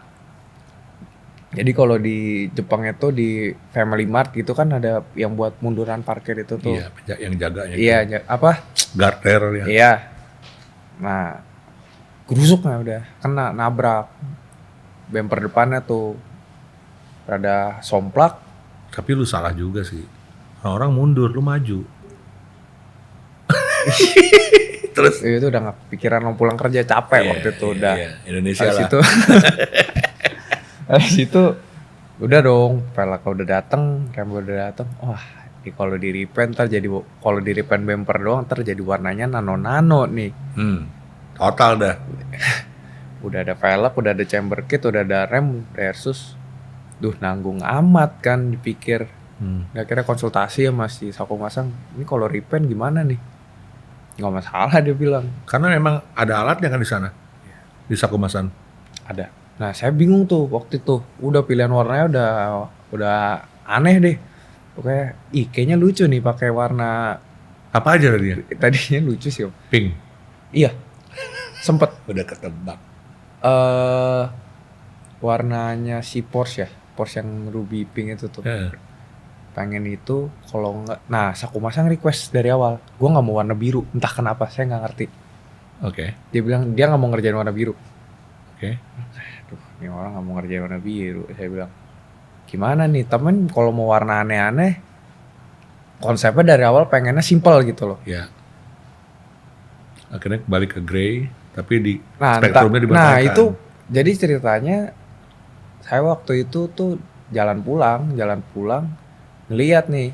Jadi kalau di Jepang itu di Family Mart gitu kan ada yang buat munduran parkir itu tuh. Iya, yang jaganya. Iya, apa? Guard rail ya. Iya. Nah, gerusuknya udah kena nabrak. Bumper depannya tuh rada somplak. Tapi lu salah juga sih. Orang mundur, lu maju. Terus? Itu udah nggak pikiran mau pulang kerja capek waktu itu udah. Iya, Indonesia Habis lah. itu, habis itu udah dong, velg udah dateng, rem udah dateng. Wah, ini kalau di repaint kalau di repaint bumper doang ntar jadi warnanya nano nih. Total dah. Udah ada velg, udah ada chamber kit, udah ada rem, udah Airsus. Duh, nanggung amat kan dipikir. Akhirnya konsultasi sama si Saku Masang, ini kalau repaint gimana nih? Nggak masalah dia bilang. Karena memang ada alatnya kan di sana. Di Sakumasan. Ada. Nah, saya bingung tuh waktu itu. Udah pilihan warnanya udah aneh deh. Oke, kayaknya lucu nih pakai warna. Apa aja tadinya? Tadinya lucu sih Om. Pink. Iya. Sempet. Udah ketebak. Warnanya si Porsche ya. Porsche yang ruby pink itu tuh. Pengen itu, kalau nggak. Nah, Saku Masang request dari awal. Gue nggak mau warna biru. Entah kenapa, saya nggak ngerti. Oke. Dia bilang dia nggak mau ngerjain warna biru. Oke. Aduh, ini orang nggak mau ngerjain warna biru. Saya bilang, gimana nih temen kalau mau warna aneh-aneh, konsepnya dari awal pengennya simple gitu loh. Ya. Akhirnya balik ke grey, tapi di Nah, spektrumnya dibatalkan. nah itu jadi ceritanya saya waktu itu tuh jalan pulang ngeliat nih,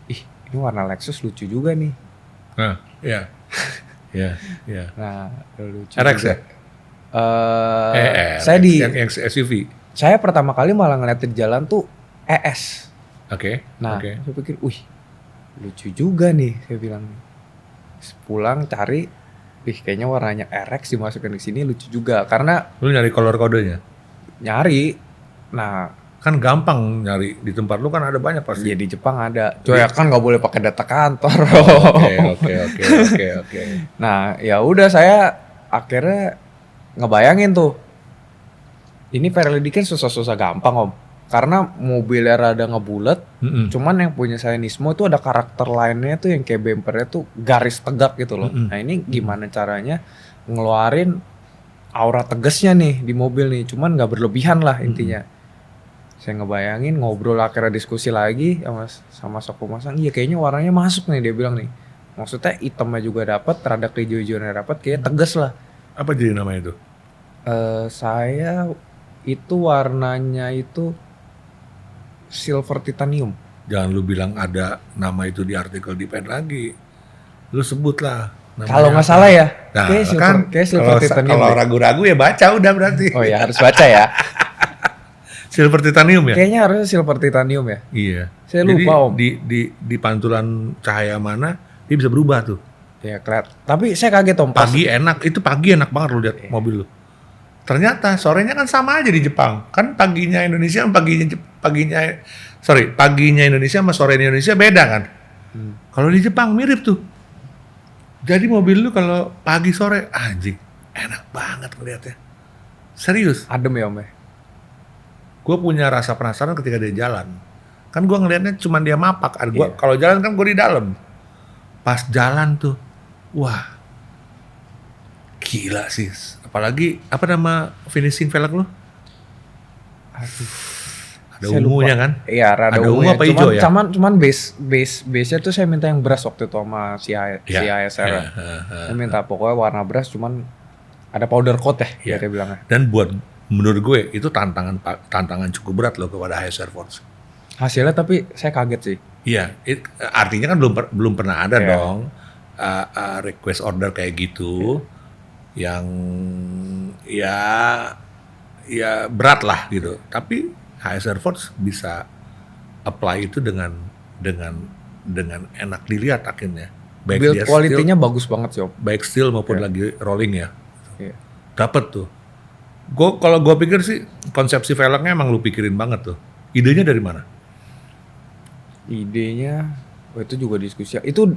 ini warna Lexus lucu juga nih. Nah, iya. Iya. Nah, lucu RX juga. ya? Saya yang SUV. Saya pertama kali malah ngeliat di jalan tuh ES. Oke. Nah, Oke. saya pikir, lucu juga nih, saya bilang. Pulang cari, kayaknya warnanya RX dimasukin ke sini lucu juga. Karena Lu nyari color kodenya? nyari, nah Kan gampang nyari, di tempat lu kan ada banyak pasti. ya di Jepang ada. Coy, kan nggak boleh pakai data kantor. Oke. Nah, ya udah saya akhirnya ngebayangin tuh. Ini Pirelli kan susah-susah gampang, Om. Karena mobilnya rada ngebulet, cuman yang punya saya Nismo itu ada karakter lainnya tuh yang kayak bumpernya tuh garis tegak gitu loh. Nah, ini gimana caranya ngeluarin aura tegasnya nih di mobil nih, cuman nggak berlebihan lah intinya. Saya ngebayangin, ngobrol, akhirnya diskusi lagi sama sok pemasang. Iya kayaknya warnanya masuk nih, dia bilang nih. Maksudnya hitamnya juga dapat, rada hijau-hijaunya dapat, kayak tegas lah. Apa jadi namanya itu? Saya itu warnanya itu silver titanium. Jangan lu bilang ada nama itu di artikel di pen lagi. Lu sebut lah. Kalau nggak salah ya, Nah, kayak silver titanium. Kalau ragu-ragu ya baca udah berarti. Oh ya harus baca ya. Silver titanium ya? Kayaknya harusnya silver titanium ya. Iya. Saya lupa, Om. Di pantulan cahaya mana dia bisa berubah tuh. Ya kelihatan. Tapi saya kaget, Om. Pagi enak banget lu lihat mobil lu. Ternyata sorenya kan sama aja di Jepang. Kan paginya Indonesia sama sore Indonesia beda kan. Kalau di Jepang mirip tuh. Jadi mobil lu kalau pagi sore anjing enak banget ngeliatnya. Serius. Adem ya, Om ya. Gue punya rasa penasaran ketika dia jalan. Kan gue ngelihatnya cuma dia mapak. Kalau jalan kan gue di dalam. Pas jalan tuh, wah, gila sih. Apalagi apa nama finishing velg lu? Aduh. Ada ungunya kan? Iya, rada ada ungu ungunya. apa hijau ya? Cuman base-nya tuh saya minta yang beras waktu itu sama si ASR. Saya minta pokoknya warna beras, cuman ada powder coat ya, dia bilangnya. Dan menurut gue itu tantangan cukup berat loh kepada HSR Force. Hasilnya tapi saya kaget sih. Iya, artinya kan belum pernah ada dong request order kayak gitu yang ya berat lah gitu. Tapi HSR Force bisa apply itu dengan enak dilihat akhirnya. Build quality-nya bagus banget sih, Om. Baik steel maupun lagi rolling ya. Iya. Dapat tuh. Kalau gue pikir sih konsepsi velgnya emang lu pikirin banget tuh. Idenya dari mana? Idenya, itu juga diskusi. Itu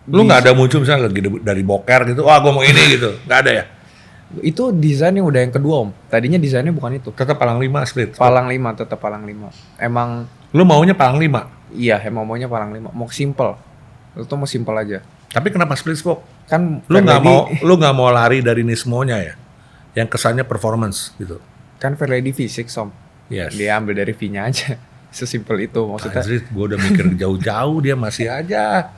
Lu nggak ada muncul misalnya lagi dari boker gitu. Wah, gue mau ini gitu. Nggak ada ya? Itu desain yang udah yang kedua, Om. Tadinya desainnya bukan itu. Tetap palang 5 split. Palang 5, tetap palang 5. Emang lu maunya palang 5? Iya, emang maunya palang 5. Mau simple. Lu tuh mau simple aja. Tapi kenapa split spoke? Kan lu nggak mau lari dari Nismo-nya ya? Yang kesannya performance gitu. Kan Fairlady V6, Om. Yes. Dia ambil dari V-nya aja. Sesimpel itu maksudnya. Gue udah mikir jauh-jauh, dia masih aja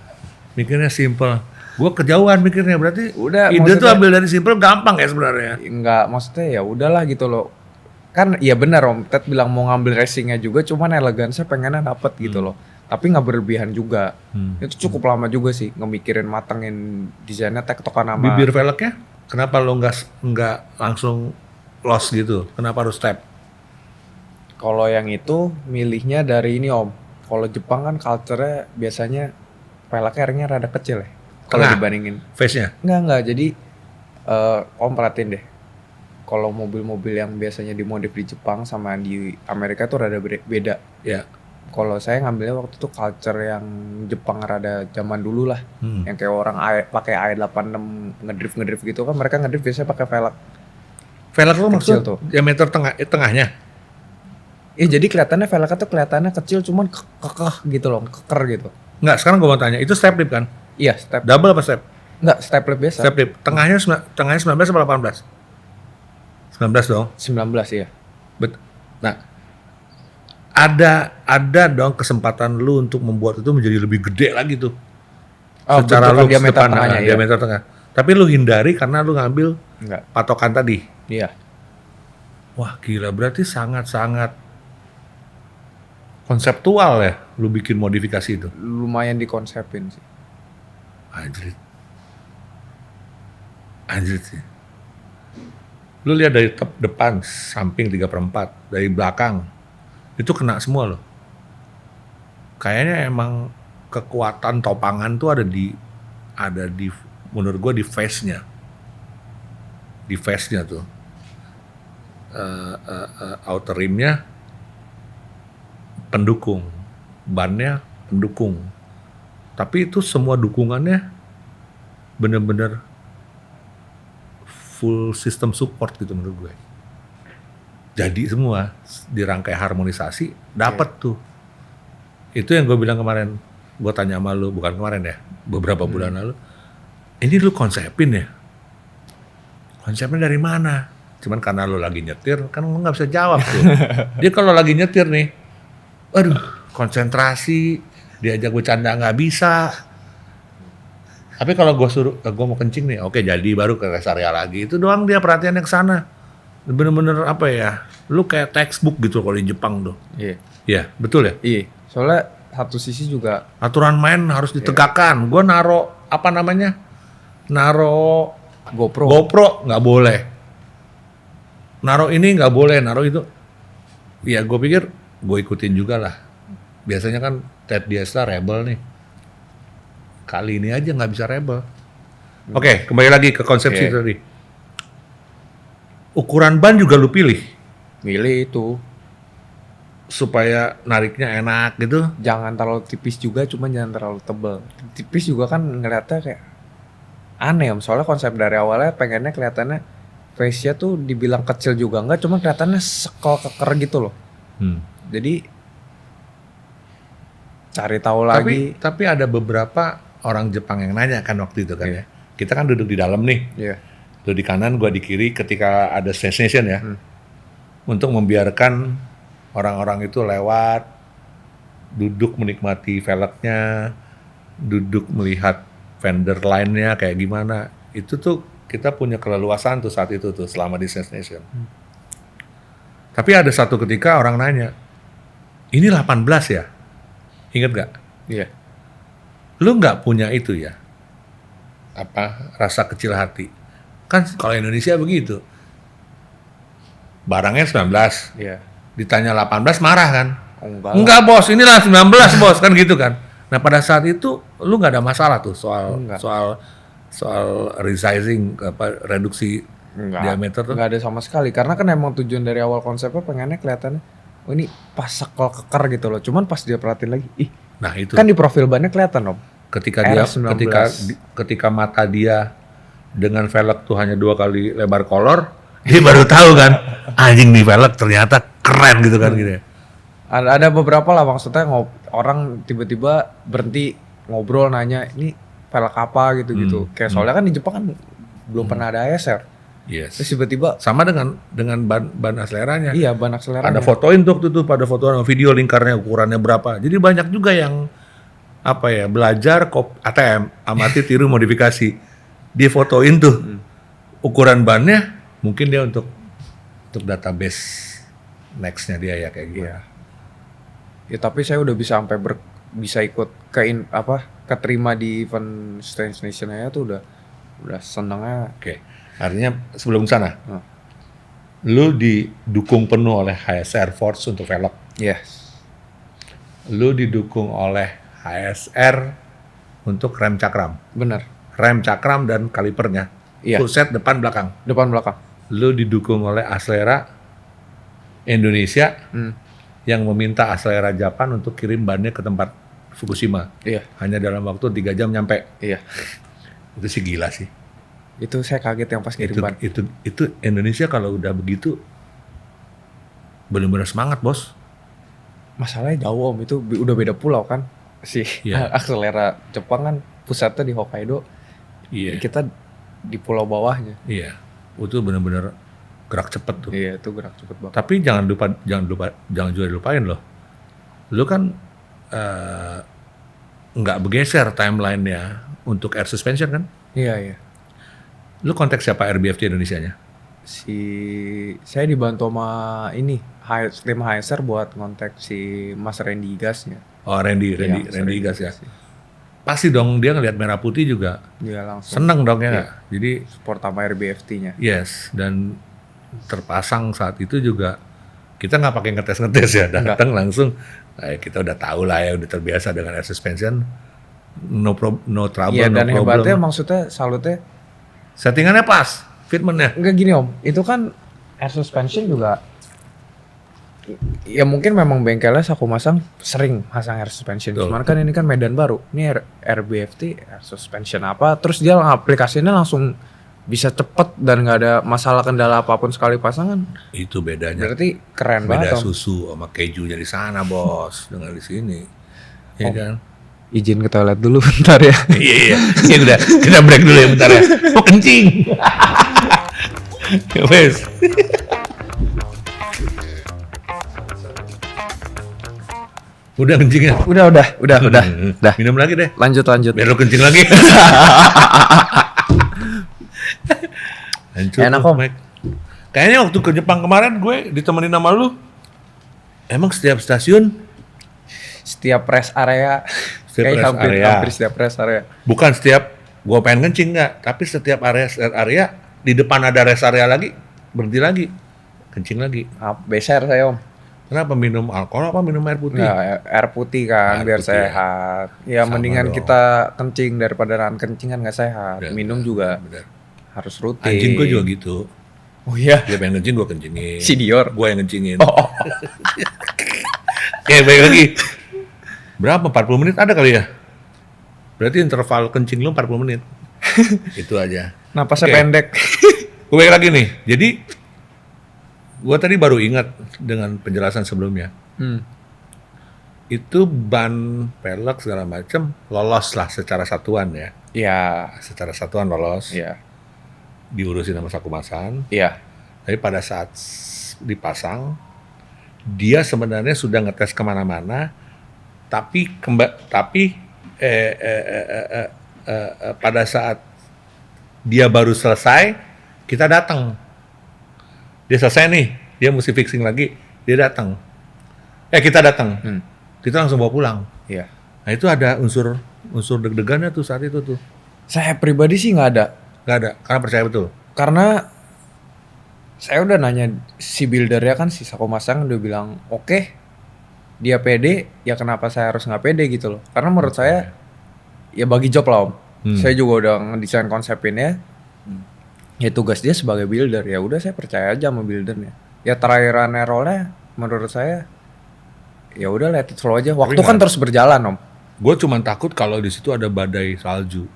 mikirnya simple. Gue kejauhan mikirnya, berarti udah ide tuh ambil dari simple gampang ya sebenarnya. Enggak, maksudnya ya udahlah gitu loh. Kan iya benar, Om. Ted bilang mau ngambil racingnya juga, cuman elegansnya pengennya dapet gitu loh. Tapi nggak berlebihan juga. Itu cukup lama juga sih ngemikirin matengin desainnya, tektokan sama bibir velgnya. Kenapa lo nggak langsung loss gitu? Kenapa harus step? Kalau yang itu milihnya dari ini, Om. Kalau Jepang kan culture-nya biasanya velgnya ringnya rada kecil ya. Kalau dibandingin face-nya? Enggak. Jadi Om perhatiin deh. Kalau mobil-mobil yang biasanya dimodif di Jepang sama di Amerika tuh rada beda. Ya. Kalau saya ngambilnya waktu itu culture yang Jepang rada zaman dulu lah. Yang kayak orang pakai i86 ngedrift gitu kan, mereka ngedrift biasanya pakai velg. Velg lo maksud diameter tengahnya? Jadi kelihatannya velgnya tuh kelihatannya kecil, cuman kekeh gitu loh, keker gitu. Enggak, sekarang gue mau tanya, itu step lip kan? Iya, step. Double apa step? Enggak, step lip biasa. Step lip. Tengahnya 19 atau 18? 19 dong. 19 iya. Nah, ada dong kesempatan lu untuk membuat itu menjadi lebih gede lagi tuh. Secara lu diameter tengahnya, diameter tengah. Tapi lu hindari karena lu ngambil patokan tadi. Iya. Wah, gila, berarti sangat-sangat konseptual ya lu bikin modifikasi itu. Lumayan dikonsepin sih. Anjir sih. Lu lihat dari depan, samping 3/4, dari belakang, itu kena semua loh. Kayaknya emang kekuatan topangan tuh ada di menurut gue di face-nya tuh. Outer rimnya pendukung, bannya pendukung, tapi itu semua dukungannya bener-bener full system support gitu menurut gue. Jadi semua dirangkai harmonisasi dapat tuh. Itu yang gue bilang kemarin, gue tanya sama lu, bukan kemarin ya, beberapa bulan lalu, ini lu konsepin ya? Konsepnya dari mana? Cuman karena lu lagi nyetir, kan lu nggak bisa jawab tuh. Dia kalau lagi nyetir nih, aduh konsentrasi, diajak bercanda nggak bisa. Tapi kalau gue suruh, gue mau kencing nih, oke jadi baru ke rest area lagi. Itu doang dia perhatiannya ke sana. Bener-bener apa ya, lu kayak textbook gitu kalau di Jepang tuh. Iya. Iya, betul ya? Iya. Soalnya satu sisi juga Aturan main harus ditegakkan. Gue naro apa namanya? Naro GoPro nggak boleh. Naro ini nggak boleh, naro itu. Ya gue pikir gue ikutin juga lah. Biasanya kan Ted Diasta rebel nih. Kali ini aja nggak bisa rebel. Oke, kembali lagi ke konsepsi tadi. Ukuran ban juga lu pilih. milih itu. Supaya nariknya enak gitu. Jangan terlalu tipis juga, cuma jangan terlalu tebal. Tipis juga kan ngeliatnya kayak aneh Om. Soalnya konsep dari awalnya pengennya kelihatannya face-nya tuh dibilang kecil juga enggak, cuma kelihatannya sekol keker gitu loh. Jadi cari tahu lagi. Tapi ada beberapa orang Jepang yang nanya kan waktu itu kan ya. Kita kan duduk di dalam nih. Iya. Lu di kanan, gua di kiri ketika ada station ya. Untuk membiarkan orang-orang itu lewat, duduk menikmati velgnya, duduk melihat vendor lainnya kayak gimana. Itu tuh kita punya keleluasaan tuh saat itu tuh selama di station. Tapi ada satu ketika orang nanya, ini 18 ya? Ingat gak? Iya. Lu nggak punya itu ya? Apa rasa kecil hati? Kan kalau Indonesia begitu. Barangnya 19. Iya. Ditanya 18 marah kan? Enggak Bos, inilah 19 bos, kan gitu kan. Nah pada saat itu lu nggak ada masalah tuh soal resizing, reduksi diameter tuh. Enggak ada sama sekali, karena kan emang tujuan dari awal konsepnya pengennya kelihatannya oh ini pas sekol keker gitu loh. Cuman pas dia perhatiin lagi, Nah itu kan di profil bannya kelihatan Om. Ketika mata dia dengan velg tuh hanya 2 kali lebar kolor, dia baru tahu kan, anjing nih velg ternyata keren gitu kan gitu ya. Ada beberapa lah maksudnya orang tiba-tiba berhenti ngobrol nanya ini velg apa gitu-gitu. Kayak soalnya kan di Jepang kan belum pernah ada ASR. Yes. Terus tiba-tiba sama dengan ban akseleranya. Iya, ban akseleranya. Ada fotoin tuh pada foto video lingkarnya ukurannya berapa. Jadi banyak juga yang belajar ATM, amati tiru modifikasi. Dia fotoin tuh ukuran bannya, mungkin dia untuk database nextnya dia ya kayak gitu. Ya tapi saya udah bisa sampai bisa ikut keterima di event Strange Nation aja tuh udah senengnya. Oke. Artinya sebelum sana, lu didukung penuh oleh HSR Force untuk velg. Yes. Lu didukung oleh HSR untuk rem cakram. Bener. Rem cakram dan kalipernya. Iya. Full set depan belakang. Depan belakang. Lu didukung oleh Acelera Indonesia yang meminta Acelera Japan untuk kirim bannya ke tempat Fukushima. Iya. Hanya dalam waktu 3 jam nyampe. Iya. Itu sih gila sih. Itu saya kaget yang pas kirim ban. Itu Indonesia kalau udah begitu benar-benar semangat bos. Masalahnya jauh Om, itu udah beda pulau kan. Acelera Jepang kan pusatnya di Hokkaido. Iya. Kita di pulau bawahnya. Iya. Itu benar-benar gerak cepet tuh. Iya, itu gerak cepet banget. Tapi jangan juga dilupain loh. Lu kan nggak bergeser timelinenya untuk air suspension kan? Iya. Lu kontak siapa RBFT Indonesianya? Saya dibantu sama tim HSR buat ngontak si Mas Randy Igasnya. Oh Randy Igas ya. Pasti dong dia ngelihat merah putih juga. Dia langsung seneng dong ya nggak? Jadi support sama RBFT-nya. Yes, dan terpasang saat itu juga kita nggak pakai ngetes ya, datang langsung Kita udah tahu lah ya, udah terbiasa dengan air suspension. No trouble, Iya, no dan problem. hebatnya maksudnya salutnya Settingannya pas, fitmentnya. enggak gini Om, itu kan air suspension juga ya mungkin memang bengkelnya Saku Masang sering pasang air suspension. Betul. Cuman kan ini kan medan baru. Ini RBFT air suspension apa, terus dia aplikasinya langsung bisa cepet dan nggak ada masalah kendala apapun sekali pasangan. Itu bedanya. Berarti keren Beda banget Om. susu sama kejunya di sana, Bos, dengan di sini. Iya kan? Izin ke toilet dulu bentar ya. Iya. Ya udah, kita break dulu ya bentar ya. Oh, kencing. Ya wes. Udah kencingnya. Udah. Minum lagi deh. Lanjut. Biar lo kencing lagi. Hancur Enak, tuh, Om. Mike. Kayaknya waktu ke Jepang kemarin gue ditemenin sama lu. Emang setiap stasiun, Setiap rest area, Setiap kayak rest area. hampir setiap rest area. bukan setiap gue pengen kencing enggak, tapi setiap area di depan ada rest area lagi, berhenti lagi, kencing lagi. Beser saya Om. Kenapa minum alkohol apa minum air putih? Nggak, air putih kan Air biar putih ya. sehat. Ya Sama mendingan dong. kita kencing daripada nahan kencing kan nggak sehat. Bener, Minum juga Bener. harus rutin. Anjing gue juga gitu. Oh iya. Dia pengen kencing, gue kencingin. Si Dior. Gue yang kencingin. Oh. Oke, baik lagi. Berapa? 40 menit ada kali ya? Berarti interval kencing lu 40 menit. Itu aja. Napasnya Oke. pendek. Gue balik lagi nih. Jadi, gue tadi baru ingat dengan penjelasan sebelumnya. Itu ban, pelek, segala macam lolos lah secara satuan ya. Iya. Secara satuan lolos. Iya. Diurusin sama Saku Masang. Iya. Tapi pada saat dipasang, dia sebenarnya sudah ngetes kemana-mana, tapi pada saat dia baru selesai, kita datang. Dia selesai nih, dia mesti fixing lagi, dia datang. Kita datang, kita langsung bawa pulang. Iya. Nah itu ada unsur deg-degannya tuh saat itu tuh. Saya pribadi sih nggak ada. Nggak ada, karena percaya betul. Karena saya udah nanya si buildernya kan si Saku Masang udah bilang oke, dia pede, ya kenapa saya harus nggak pede gitu loh. Karena menurut saya ya bagi job lah Om. Saya juga udah ngedesain konsepinnya. Ya tugas dia sebagai builder, ya udah saya percaya aja sama buildernya. Ya trial and error-nya menurut saya ya udah let it flow aja. Waktu Tapi kan nggak- terus berjalan Om. Gue cuman takut kalau di situ ada badai salju.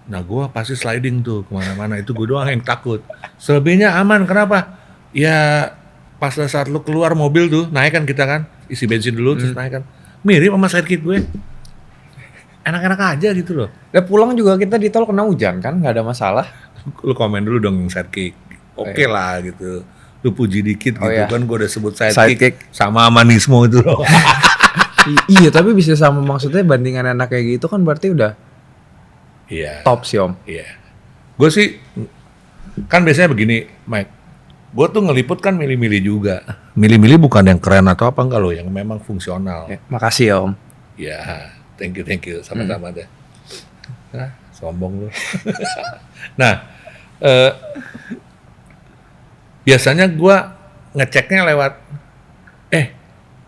Nah gue pasti sliding tuh kemana-mana. Itu gue doang yang takut. Selebihnya aman. Kenapa? Ya pas saat lu keluar mobil tuh, naik kan kita kan, isi bensin dulu terus naik kan. Mirip sama sidekick gue. Enak-enak aja gitu loh. Dan pulang juga kita di tol kena hujan kan, nggak ada masalah. Lu komen dulu dong yang sidekick. Oke lah gitu. Lu puji dikit Oh, gitu iya. kan, gue udah sebut Sidekick. sidekick. Sama Manismo itu loh. Iya tapi bisa sama, maksudnya bandingan enak kayak gitu kan berarti udah Iya. top sih Om. Iya. Gue sih kan biasanya begini, Mike. Gue tuh ngeliput kan milih-milih juga. Milih-milih bukan yang keren atau apa enggak loh, yang memang fungsional. Ya, makasih ya Om. Ya, thank you, sama-sama deh. Nah, sombong lu. Nah, biasanya gue ngeceknya lewat,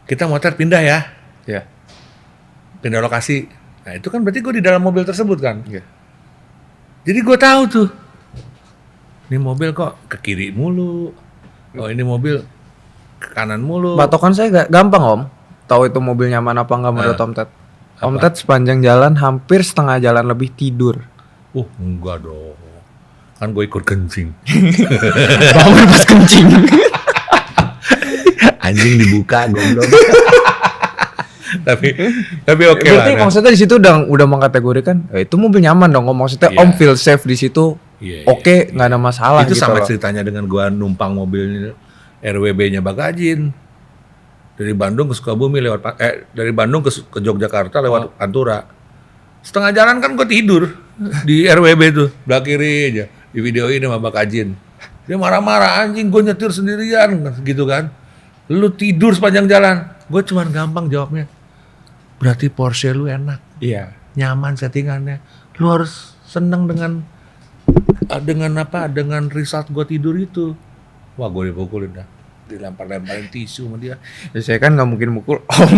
kita motor pindah ya, Iya. pindah lokasi. Nah itu kan berarti gue di dalam mobil tersebut kan. Iya. Jadi gue tahu tuh, ini mobil kok ke kiri mulu, oh ini mobil ke kanan mulu. Patokan saya gampang Om. Tahu itu mobil nyaman apa enggak menurut Om Ted. Om Apa? Ted sepanjang jalan hampir setengah jalan lebih tidur. Enggak dong, kan gue ikut kencing. Bangun pas kencing. Anjing dibuka goblok. tapi oke Berarti lah. maksudnya di situ udah mengkategorikan itu mobil nyaman dong Om. Maksudnya Iya. Om feel safe di situ. Iya, Oke, nggak ada masalah Itu gitu sama loh. ceritanya dengan gue numpang mobil RWB-nya Bagajin. Dari Bandung ke Sukabumi dari Bandung ke Yogyakarta lewat Pantura. Setengah jalan kan gue tidur di RWB tuh, belah kiri aja. Di video ini sama Bagajin. Dia marah-marah, anjing gue nyetir sendirian gitu kan. Lu tidur sepanjang jalan. Gue cuman gampang jawabnya. Berarti Porsche lu enak, Iya. nyaman settingannya. Lu harus seneng dengan result gue tidur itu. Wah gue dipukulin dah. dilempar-lemparin tisu sama dia. Ya, saya kan nggak mungkin mukul om.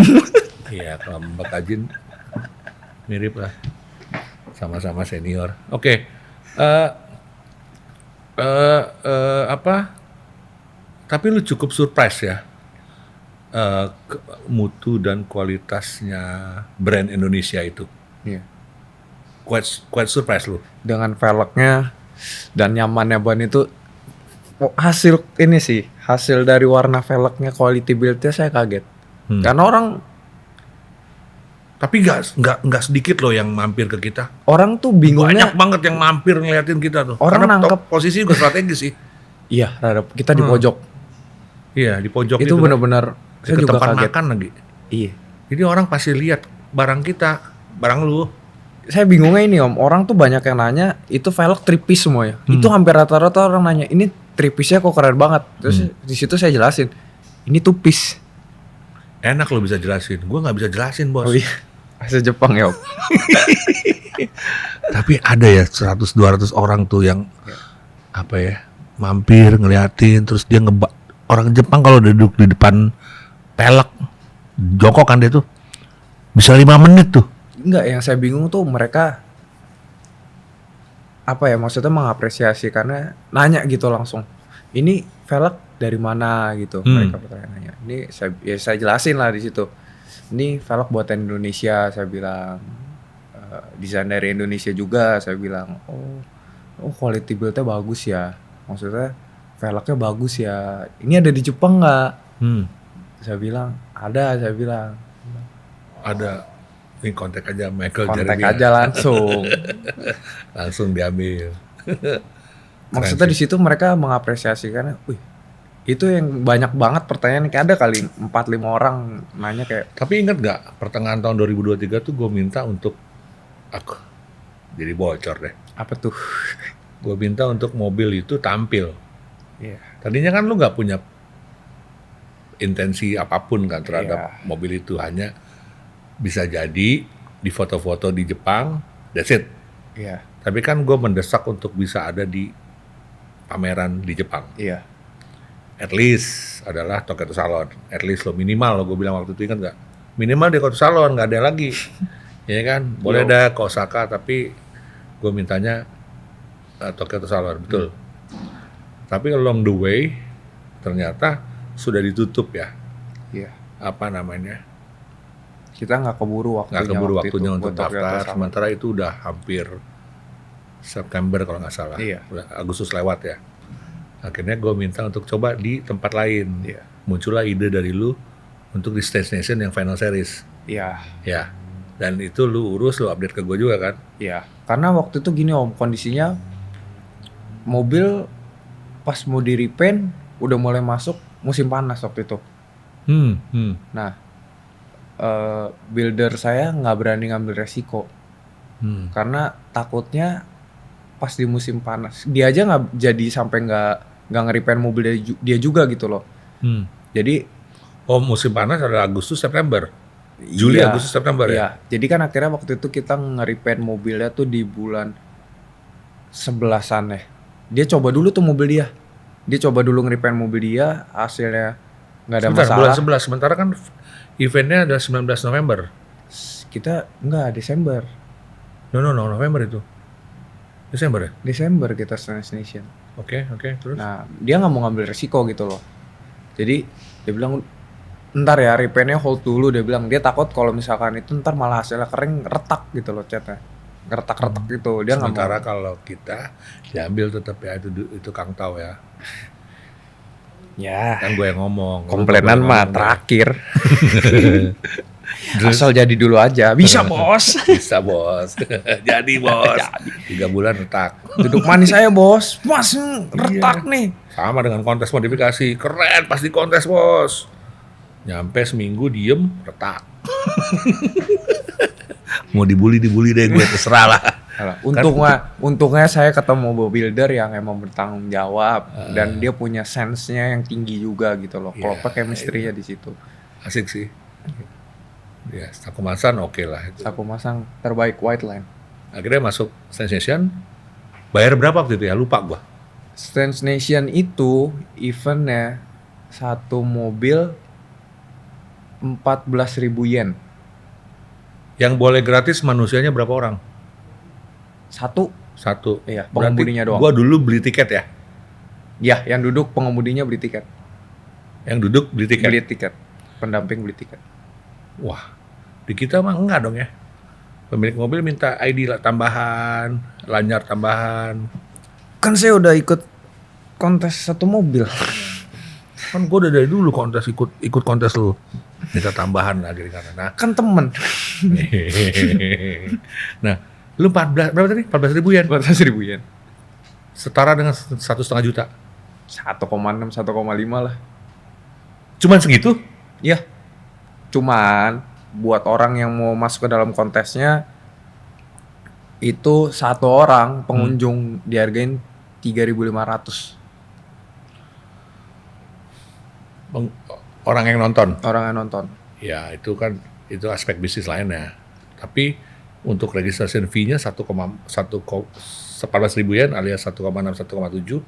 Iya, kalau Mbak Kajin mirip lah, sama-sama senior. Oke, apa? Tapi lu cukup surprise ya, mutu dan kualitasnya brand Indonesia itu. Iya. Quite surprise lu. Dengan velgnya dan nyamannya ban itu hasil ini sih, hasil dari warna velgnya, quality build-nya saya kaget. Karena Tapi nggak sedikit loh yang mampir ke kita. orang tuh bingungnya. Banyak banget yang mampir ngeliatin kita tuh. Orang Karena nangkep. posisi juga strategis sih. Iya, kita di pojok. Iya, di pojok Itu kan. benar-benar saya Ke juga tempat kaget. makan lagi. Iya. Jadi orang pasti lihat barang kita, barang lu. Saya bingungnya ini om, orang tuh banyak yang nanya itu velg tripis semua ya. Itu hampir rata-rata orang nanya ini tripisnya kok keren banget. Terus di situ saya jelasin ini tupis. Enak lo bisa jelasin. Gua nggak bisa jelasin, Bos. Oh iya, bahasa Jepang ya om. Tapi ada ya 100-200 orang tuh yang apa ya, mampir ngeliatin, terus dia orang Jepang kalau duduk di depan pelek jongkok kan dia tuh bisa 5 menit tuh. Enggak, yang saya bingung tuh mereka apa ya, maksudnya mengapresiasi karena nanya gitu langsung. Ini velg dari mana gitu, mereka pertanyaannya. Ini saya jelasin lah di situ. Ini velg buatan Indonesia, saya bilang. Desain dari Indonesia juga, saya bilang. Oh quality build-nya bagus ya. Maksudnya velgnya bagus ya. Ini ada di Jepang nggak? Saya bilang ada, saya bilang. Ada. Ini kontak aja Michael Kontak Jeremy. aja langsung. Langsung diambil. Maksudnya di situ mereka mengapresiasi karena, wih, itu yang banyak banget pertanyaan, kayak ada kali 4-5 orang nanya kayak. Tapi ingat nggak pertengahan tahun 2023 tuh gue minta untuk jadi bocor deh. Apa tuh? Gue minta untuk mobil itu tampil. Iya. Tadinya kan lu nggak punya intensi apapun kan terhadap Iya. mobil itu, hanya bisa jadi di foto-foto di Jepang, that's it. Iya. Tapi kan gue mendesak untuk bisa ada di pameran di Jepang. Iya. At least adalah Tokyo Salon. At least lo minimal lo, gue bilang waktu itu, ingat nggak? Minimal di Tokyo Salon, nggak ada lagi. Ya kan? Boleh ada ke Osaka, tapi gue mintanya Tokyo Salon, betul. Tapi along the way ternyata sudah ditutup ya. Iya. Apa namanya? Kita nggak keburu waktunya. Nggak keburu waktu waktunya itu untuk buat Tokyo daftar. Salon. Sementara itu udah hampir September kalau nggak salah. Iya. Udah Agustus lewat ya. Akhirnya gue minta untuk coba di tempat lain. Iya. Muncullah ide dari lu untuk di Stage Nation yang final series. Iya. Ya. Dan itu lu urus, lu update ke gue juga kan? Iya. Karena waktu itu gini om, kondisinya mobil pas mau di repaint udah mulai masuk musim panas waktu itu. Nah, builder saya nggak berani ngambil resiko karena takutnya pas di musim panas dia aja nggak jadi sampai nggak nge-repaint mobil dia juga gitu loh. Jadi musim panas adalah Agustus September. Juli, iya, Agustus, September ya? Iya. Jadi kan akhirnya waktu itu kita nge-repaint mobilnya tuh di bulan 11-an ya. Dia coba dulu tuh mobil dia. Dia coba dulu nge-repaint mobil dia, hasilnya nggak ada Sebentar, masalah. bulan 11. Sementara kan eventnya ada 19 November. Kita nggak, Desember. No, November itu. Desember ya? Desember kita Stage Nation. Oke, terus? Nah, dia nggak mau ngambil resiko gitu loh. Jadi dia bilang, ntar ya repaintnya hold dulu, dia bilang. Dia takut kalau misalkan itu ntar malah hasilnya kering, retak gitu loh catnya. Retak-retak gitu. Dia nggak mau. Sementara kalau kita diambil tetap ya, itu Kang Tau ya. Ya, Kan gue yang ngomong. komplainan Lu mah ngomong, terakhir. Asal jadi dulu aja. Bisa bos. Bisa bos. Jadi bos. 3 bulan retak. Duduk manis saya bos. Mas retak nih. Sama dengan kontes modifikasi. Keren pas di kontes bos. Nyampe seminggu diem retak. Mau dibully deh gue, terserah lah. Untungnya saya ketemu builder yang emang bertanggung jawab dan dia punya sense-nya yang tinggi juga gitu loh. Kalau pakai chemistry-nya di situ. Asik sih. Ya, aku masan oke lah itu. Aku masang terbaik white line. Akhirnya masuk Sensation. Bayar berapa waktu itu ya? Lupa gua. Stage Nation itu eventnya Satu mobil 14.000 yen. Yang boleh gratis manusianya berapa orang? Satu. Satu. Iya, Berarti pengemudinya doang. gua dulu beli tiket ya? Ya, yang duduk pengemudinya beli tiket. Yang duduk beli tiket? Beli tiket. Pendamping beli tiket. Wah, di kita mah enggak dong ya. Pemilik mobil minta ID lah tambahan, lanyar tambahan. Kan saya udah ikut kontes satu mobil. Kan gue udah dari dulu kontes ikut kontes lu. Minta tambahan lagi di kanan. Nah, Kan temen. nah, lu 14 berapa tadi? 14.000 yen. 14.000 yen. Setara dengan 1,5 juta. 1,6, 1,5 lah. Cuman segitu? Ya. Cuman buat orang yang mau masuk ke dalam kontesnya itu satu orang pengunjung dihargain 3.500. Orang yang nonton. Orang yang nonton. Ya, itu kan itu aspek bisnis lainnya. Tapi untuk registration fee-nya 14.000 yen alias 1,6 1,7.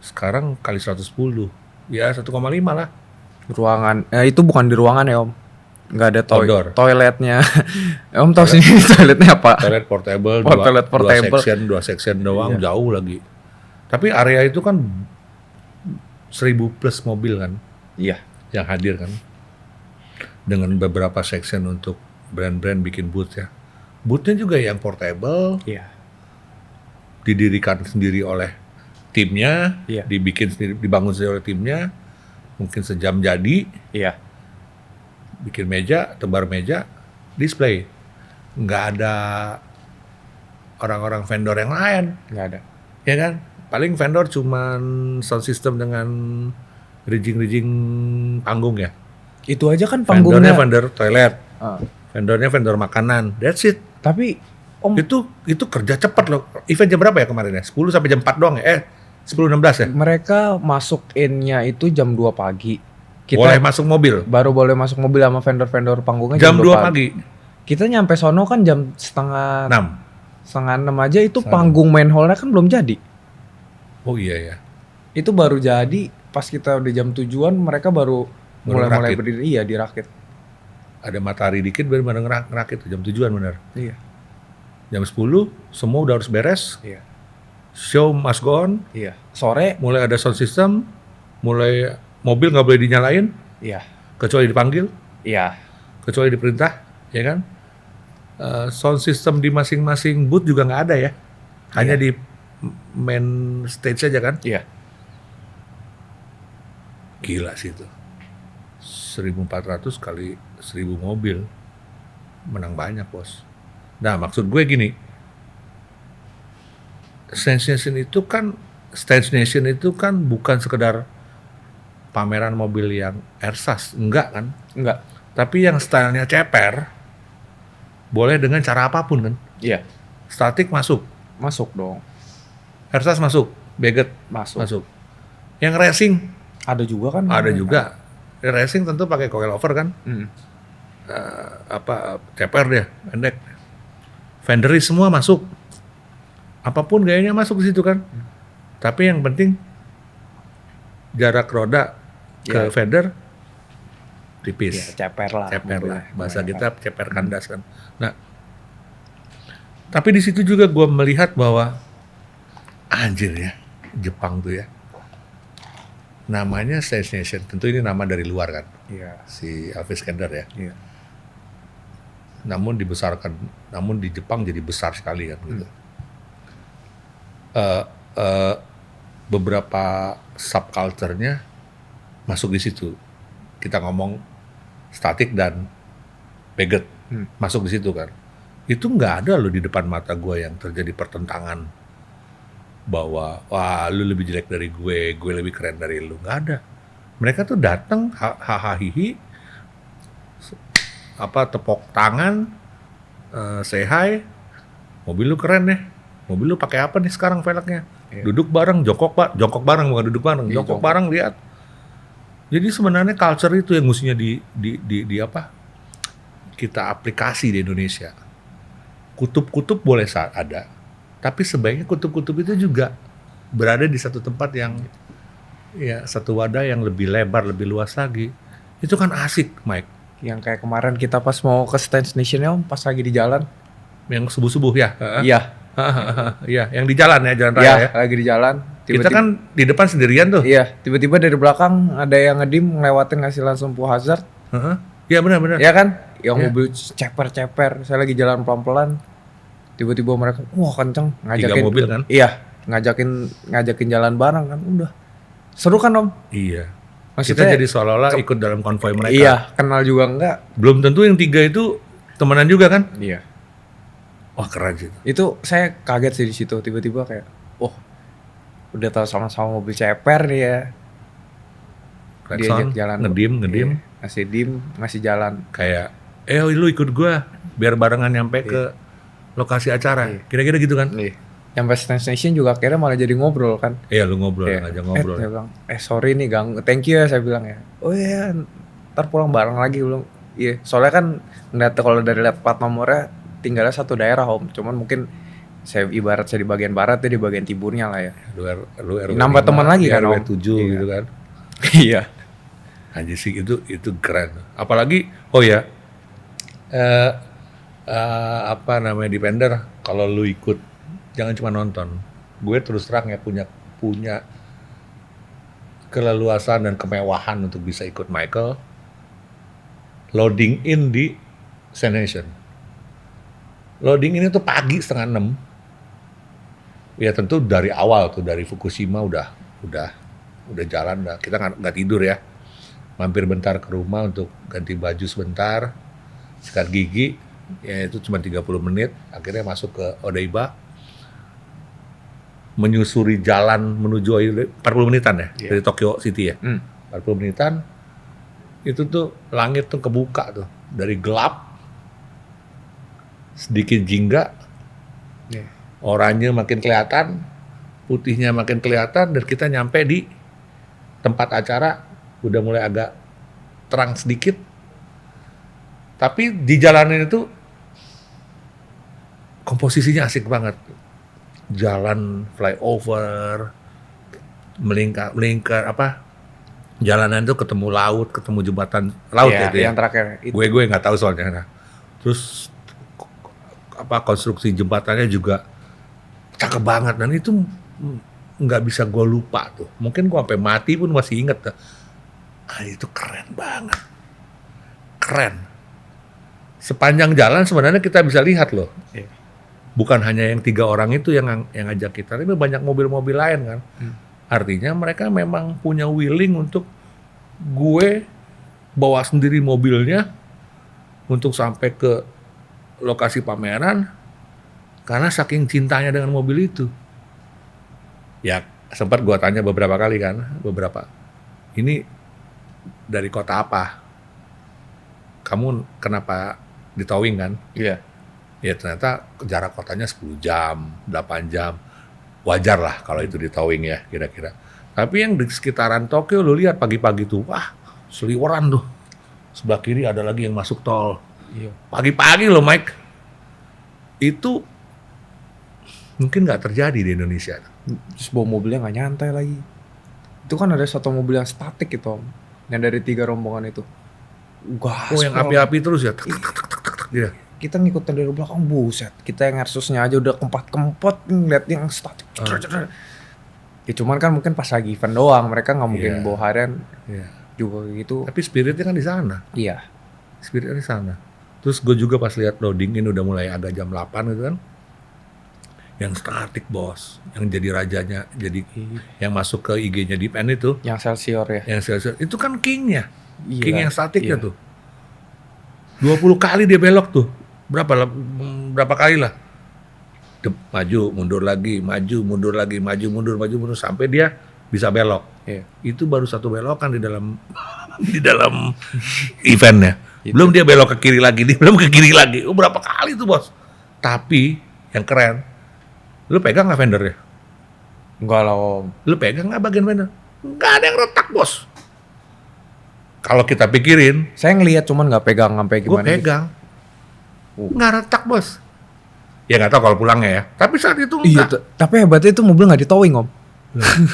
Sekarang kali 110. Ya 1,5 lah. Ruangan itu bukan di ruangan ya Om, nggak ada Outdoor. toiletnya. Om tahu sini toiletnya apa? Toilet portable, Toilet portable. dua section doang, Iya. jauh lagi. Tapi area itu kan 1.000 plus mobil kan Iya. yang hadir kan, dengan beberapa section untuk brand-brand bikin booth ya. Boothnya juga yang portable, Iya. didirikan sendiri oleh timnya, Iya. dibangun sendiri oleh timnya, mungkin sejam jadi, Iya. bikin meja, tebar meja, display. Nggak ada orang-orang vendor yang lain, Nggak ada. ya kan? Paling vendor cuman sound system dengan rigging panggung ya. Itu aja kan Vendornya panggungnya. vendor toilet, Ah. vendornya vendor makanan, that's it. Tapi Om, Itu kerja cepat loh. Event jam berapa ya kemarin ya? 10 sampai jam 4 doang ya? 10.16 ya? mereka masuk in-nya itu jam 2 pagi. Kita Boleh masuk mobil. baru boleh masuk mobil sama vendor-vendor panggungnya Jam 2 pagi. Kita nyampe sono kan jam setengah 6. 6 aja itu Setengah panggung main hall-nya kan belum jadi. Oh iya ya. Itu baru jadi pas kita udah jam tujuan mereka baru mulai ngerakit. berdiri. Iya, dirakit. Ada matahari dikit baru ngerakit jam 7-an benar. Iya. Jam 10 semua udah harus beres. Iya. Show must go on. Iya. Sore. Mulai ada sound system, mulai mobil nggak boleh dinyalain Iya. kecuali dipanggil, Iya. kecuali diperintah, ya kan? Sound system di masing-masing booth juga nggak ada ya. Hanya di main stage aja kan? Iya. Gila sih itu. 1.400 kali 1.000 mobil. Menang banyak, Bos. Nah, maksud gue gini. Stage Nation itu kan bukan sekedar pameran mobil yang ersas, enggak kan? Enggak. Tapi yang stylenya ceper, boleh dengan cara apapun kan? Iya. Statik masuk, Masuk dong. ersas masuk, beget Masuk. masuk. Yang racing Ada juga kan? ada juga. Racing tentu pakai coilover kan? Hmm. Ceper dia, pendek. Fenderis semua masuk. Apapun gayanya masuk di situ kan. Tapi yang penting jarak roda ke Ya. fender Iya, tipis. ceper lah. Ceper lah. mobilnya. Bahasa kita ceper kandas kan. Nah, tapi di situ juga gue melihat bahwa anjir ya, Jepang tuh ya. Namanya Stage Nation, tentu ini nama dari luar kan. Iya. Si Elvis Kender ya. Iya. Namun di Jepang jadi besar sekali kan gitu. Beberapa subculture-nya masuk di situ. Kita ngomong statik dan beget masuk di situ kan. Itu nggak ada loh di depan mata gue yang terjadi pertentangan bahwa wah lu lebih jelek dari gue lebih keren dari lu, nggak ada. Mereka tuh datang hahaha hihi, tepok tangan, say hi, mobil lu keren nih, mobil lu pakai apa nih sekarang velgnya, duduk bareng, jongkok bareng bukan duduk bareng, jongkok bareng lihat. Jadi sebenarnya culture itu yang mestinya kita aplikasi di Indonesia. Kutub-kutub boleh ada, tapi sebaiknya kutub-kutub itu juga berada di satu tempat ya satu wadah yang lebih lebar, lebih luas lagi. Itu kan asik, Mike. Yang kayak kemarin kita pas mau ke stand stationnya Om, pas lagi di jalan. Yang subuh-subuh ya. Iya. Iya, yang di jalan ya, jalan raya Iya, ya. lagi di jalan. Kita kan di depan sendirian tuh. Iya, tiba-tiba dari belakang ada yang ngedim ngelewatin ngasih langsung full hazard. Iya benar-benar. Iya kan? Yang Iya. mobil ceper-ceper. Saya lagi jalan pelan-pelan. Tiba-tiba mereka, wah kenceng, ngajakin. 3 mobil kan? Iya, ngajakin jalan bareng kan. Udah. Seru kan Om? Iya. Maksudnya, Kita jadi seolah-olah ikut dalam konvoi mereka. iya, kenal juga enggak. Belum tentu yang 3 itu temenan juga kan? Iya. Wah keren sih. Itu saya kaget sih di situ. Tiba-tiba kayak, oh, udah tahu sama-sama mobil ceper nih ya. Klakson, Diajak jalan. ngedim. Iya, ngasih dim, ngasih jalan. Kayak, lu ikut gua biar barengan nyampe ke lokasi acara. Kira-kira gitu kan? Iya. Yang pas stand station juga akhirnya malah jadi ngobrol kan. Iya lu ngobrol, Iya. ngajak ngobrol. Saya bilang, sorry nih ganggu, thank you ya saya bilang ya. Oh iya, ntar pulang bareng lagi belum. Iya, soalnya kan ngeliat kalau dari lihat plat nomornya tinggalnya satu daerah Om. Cuman mungkin saya di bagian barat ya di bagian timurnya lah ya. Lu RW Nambah 5, teman lagi kan, RW Om. 7 Iya. gitu kan. Iya. Anjir sih itu keren. Apalagi apa namanya Defender, kalau lu ikut jangan cuma nonton. Gue terus terang ya punya keleluasan dan kemewahan untuk bisa ikut Michael loading in di Stand Nation. Loading ini tuh pagi 5:30. Ya tentu dari awal tuh dari Fukushima udah jalan, kita nggak tidur ya. Mampir bentar ke rumah untuk ganti baju sebentar, sikat gigi, ya itu cuma 30 menit. Akhirnya masuk ke Odaiba, menyusuri jalan menuju 40 menitan ya, dari Tokyo City ya. 40 menitan, itu tuh langit tuh kebuka tuh, dari gelap, sedikit jingga, oranye makin kelihatan, putihnya makin kelihatan, dan kita nyampe di tempat acara, udah mulai agak terang sedikit. Tapi di jalanan itu komposisinya asik banget. Jalan flyover, melingkar apa? Jalanan itu ketemu laut, ketemu jembatan laut Iya, itu ya. yang terakhir itu. Gue nggak tahu soalnya. Nah, terus apa konstruksi jembatannya juga cakep banget, dan itu nggak bisa gue lupa tuh. Mungkin gue sampai mati pun masih inget tuh. Itu keren banget, keren. Sepanjang jalan sebenarnya kita bisa lihat loh. Iya. Bukan hanya yang 3 orang itu yang ngajak kita, tapi banyak mobil-mobil lain kan. Artinya mereka memang punya willing untuk gue bawa sendiri mobilnya untuk sampai ke lokasi pameran karena saking cintanya dengan mobil itu. Ya sempat gue tanya beberapa kali kan, ini dari kota apa? Kamu kenapa di towing kan? Iya. Ya ternyata jarak kotanya 10 jam, 8 jam. Wajar lah kalau itu di towing ya kira-kira. Tapi yang di sekitaran Tokyo lu lihat pagi-pagi tuh, wah seliweran tuh. Sebelah kiri ada lagi yang masuk tol. Iya. Pagi-pagi loh Mike. Itu mungkin nggak terjadi di Indonesia. Terus bawa mobilnya nggak nyantai lagi. Itu kan ada satu mobil yang statik gitu Om. Yang dari 3 rombongan itu. Gas. Oh yang api-api terus ya. Tak, tak, tak, tak, tak, tak, gitu. Kita ngikutin dari belakang, buset. Kita yang Airsusnya aja udah kempot ngeliat yang statik. Ya cuman kan mungkin pas lagi event doang, mereka nggak mungkin Iya. bawa harian Iya. juga gitu. Tapi spiritnya kan di sana. Iya. Spiritnya di sana. Terus gue juga pas lihat loading ini udah mulai agak jam 8 gitu kan. Yang statik bos, yang jadi rajanya, jadi yang masuk ke IG-nya Deep End itu, Yang Celsior ya. yang sales itu kan kingnya, Iya. king yang statiknya Iya. tuh. 20 kali dia belok tuh, berapa kali lah. Maju, mundur lagi, maju, mundur lagi, maju, mundur sampai dia bisa belok. Iya. Itu baru satu belokan di dalam di dalam eventnya. Belum dia belok ke kiri lagi, dia belum ke kiri lagi. Oh, berapa kali tuh bos. Tapi yang keren, lu pegang nggak fendernya? Enggak lah Om. Lu pegang nggak bagian fender? Nggak ada yang retak bos. Kalau kita pikirin, Saya ngelihat cuman nggak pegang sampai gue gimana. pegang, nggak retak bos. Ya nggak tahu kalau pulangnya ya. Tapi saat itu Iya, enggak. tapi hebatnya itu mobil nggak di towing Om.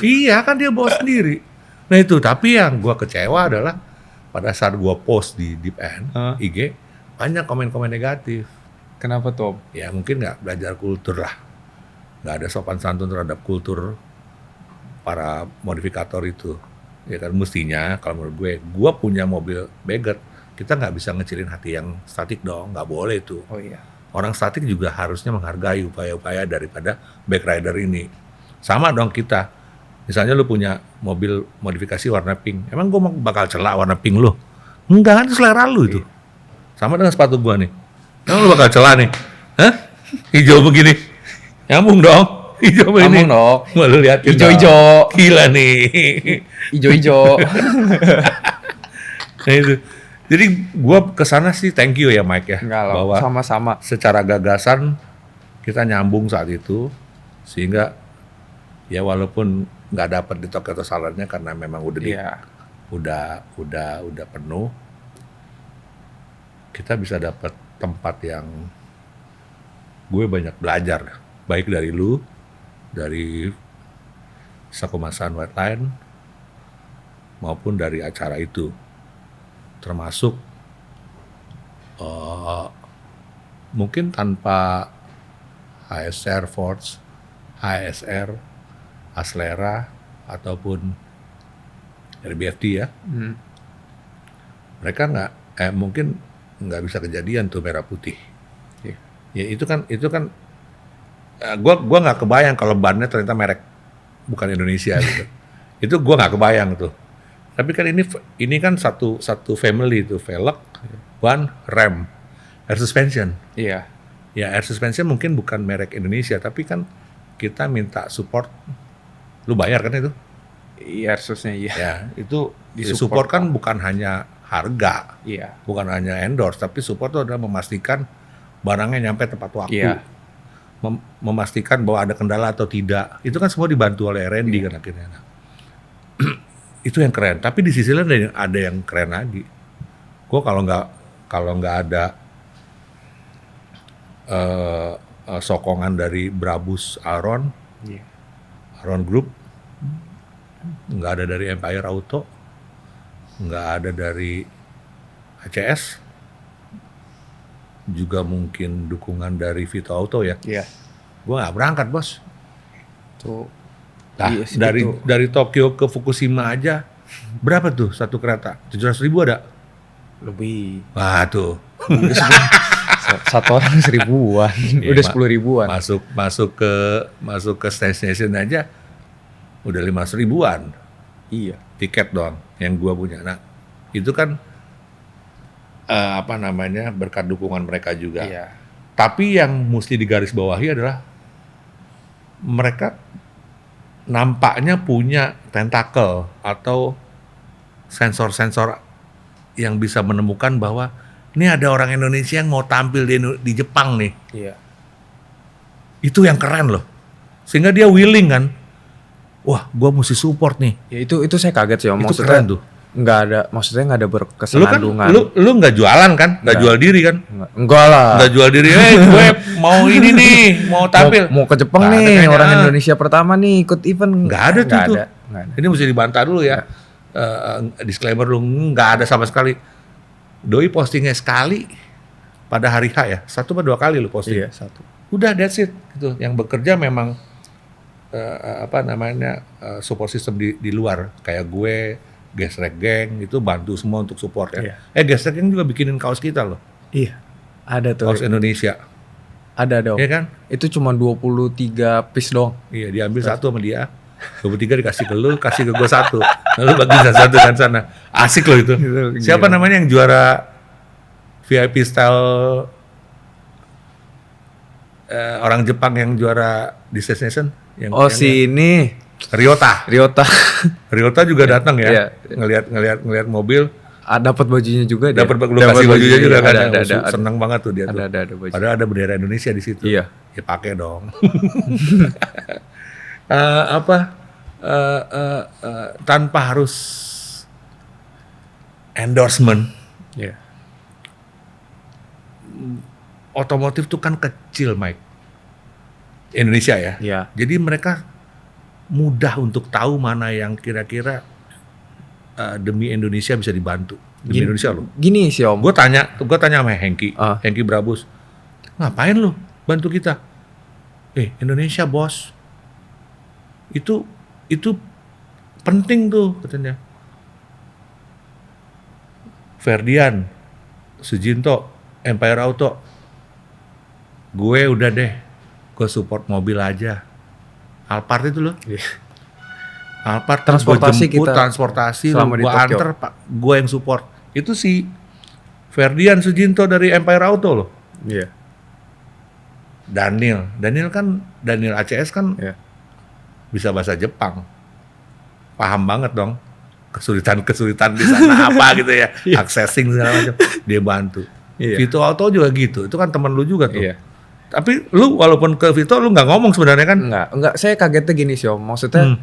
Iya kan dia bawa sendiri. Nah itu, tapi yang gua kecewa adalah pada saat gua post di Deep End, IG, banyak komen-komen negatif. Kenapa tuh Om? Ya mungkin nggak belajar kultur lah. Nggak ada sopan santun terhadap kultur para modifikator itu. Ya kan mestinya kalau menurut gue punya mobil Beget, kita nggak bisa ngecilin hati yang statik dong, nggak boleh itu. Oh iya. Orang statik juga harusnya menghargai upaya-upaya daripada back rider ini. Sama dong kita. Misalnya lu punya mobil modifikasi warna pink, emang gue bakal celak warna pink lu? Enggak, kan itu selera lu itu. Sama dengan sepatu gua nih. Emang lu bakal celak nih? Hah? Hijau begini. Nyambung dong. Hijau begini. Nyambung dong. Mau lu liatin Ijo-ijo. dong. Gila nih. Ijo-ijo. Nah itu. Jadi gua kesana sih thank you ya Mike ya. Enggak lah, Bahwa sama-sama. secara gagasan kita nyambung saat itu. Sehingga ya walaupun nggak dapat di Tokyo Salarnya karena memang udah udah penuh, kita bisa dapat tempat yang gue banyak belajar, baik dari lu, dari Sakumasan Wetline, maupun dari acara itu, termasuk mungkin tanpa HSR Force, HSR, Aslera, ataupun RBFD ya, mereka mungkin nggak bisa kejadian tuh merah putih. Ya itu kan gua nggak kebayang kalau bannya ternyata merek bukan Indonesia gitu. Itu gua nggak kebayang tuh. Tapi kan ini kan satu family itu, velg, ban, rem, air suspension. Iya. Ya air suspension mungkin bukan merek Indonesia, tapi kan kita minta support. Lu bayar kan itu? Iya, harusnya iya. Ya, itu Disupport support kan bukan hanya harga, Iya. bukan hanya endorse, tapi support itu adalah memastikan barangnya nyampe tepat waktu. Iya. Memastikan bahwa ada kendala atau tidak. Itu kan semua dibantu oleh R&D kan akhirnya. Nah, itu yang keren. Tapi di sisi lain ada yang keren lagi. Gue kalau nggak ada sokongan dari Brabus Aron, Aron Group, nggak ada dari Empire Auto, nggak ada dari ACS, juga mungkin dukungan dari Vito Auto ya. Iya. Gue nggak berangkat bos. Tuh. Nah, Iya sih, dari Tokyo ke Fukushima aja berapa tuh satu kereta? 700.000 ada? Lebih. Wah tuh. Satu orang 1.000-an. Udah 10.000-an. Masuk ke station aja udah 500.000-an. Iya. Tiket doang yang gua punya. Nah, itu kan berkat dukungan mereka juga. Iya. Tapi yang mesti digarisbawahi adalah mereka nampaknya punya tentakel atau sensor-sensor yang bisa menemukan bahwa ini ada orang Indonesia yang mau tampil di Jepang nih. Iya. Itu yang keren loh. Sehingga dia willing kan. Wah, gua mesti support nih. Ya itu saya kaget sih Om. Itu keren tuh. Maksudnya nggak ada berkesenandungan. Lu nggak jualan kan? Nggak jual diri kan? Enggak lah. Nggak jual diri. Gue mau ini nih, mau tampil. Mau ke Jepang Nggak ada nih, kayaknya. orang Indonesia pertama nih ikut event. Nggak ada tuh. Nggak ada. Ini mesti dibantah dulu ya. Disclaimer dulu, nggak ada sama sekali. Doi postingnya sekali pada hari H ya, 1 atau 2 kali lu posting. Iya, 1. Udah that's it gitu. Yang bekerja memang support system di luar kayak gue, Gesrek Gang itu bantu semua untuk support ya. Iya. Gesrek Gang juga bikinin kaos kita loh. Iya. Ada tuh. Kaos Indonesia. Ada dong. Iya kan? Itu cuma 23 piece dong. Iya, diambil 1 sama dia. 23 dikasih ke lu, kasih ke gue 1. Lalu bagi satu kan sana. Asik loh itu. Siapa namanya yang juara VIP style orang Jepang yang juara Destination? Ini Ryota. Ryota juga datang ya. Iya. Ngelihat mobil. Dapat bajunya juga dia. Dapat bajunya juga kan. Ada. Senang banget tuh dia tuh. Ada baju. Padahal ada bendera Indonesia di situ. Iya. Ya pakai dong. Tanpa harus endorsement. Iya. Otomotif tuh kan kecil, Mike. Indonesia ya. Iya. Jadi mereka mudah untuk tahu mana yang kira-kira demi Indonesia bisa dibantu. Demi Gini- Indonesia loh. Gini sih Om. Gue tanya sama Hengki, Ah. Hengki Brabus, ngapain lu bantu kita? Indonesia bos, itu penting tuh katanya. Ferdian, Sujinto, Empire Auto, gue udah deh, gue support mobil aja. Alphard itu loh. Alphard Transportasi gua jemput, kita transportasi selama di gue Tokyo. anter, Pak, gue yang support. Itu si Ferdian Sujinto dari Empire Auto loh. Iya. Daniel ACS kan Iya. bisa bahasa Jepang, paham banget dong kesulitan di sana apa gitu ya, accessing segala macam, dia bantu. Iya. Vito Auto juga gitu, itu kan teman lu juga tuh. Iya. Tapi lu walaupun ke Vito lu nggak ngomong sebenarnya kan? Enggak. Saya kagetnya gini sih Om. Maksudnya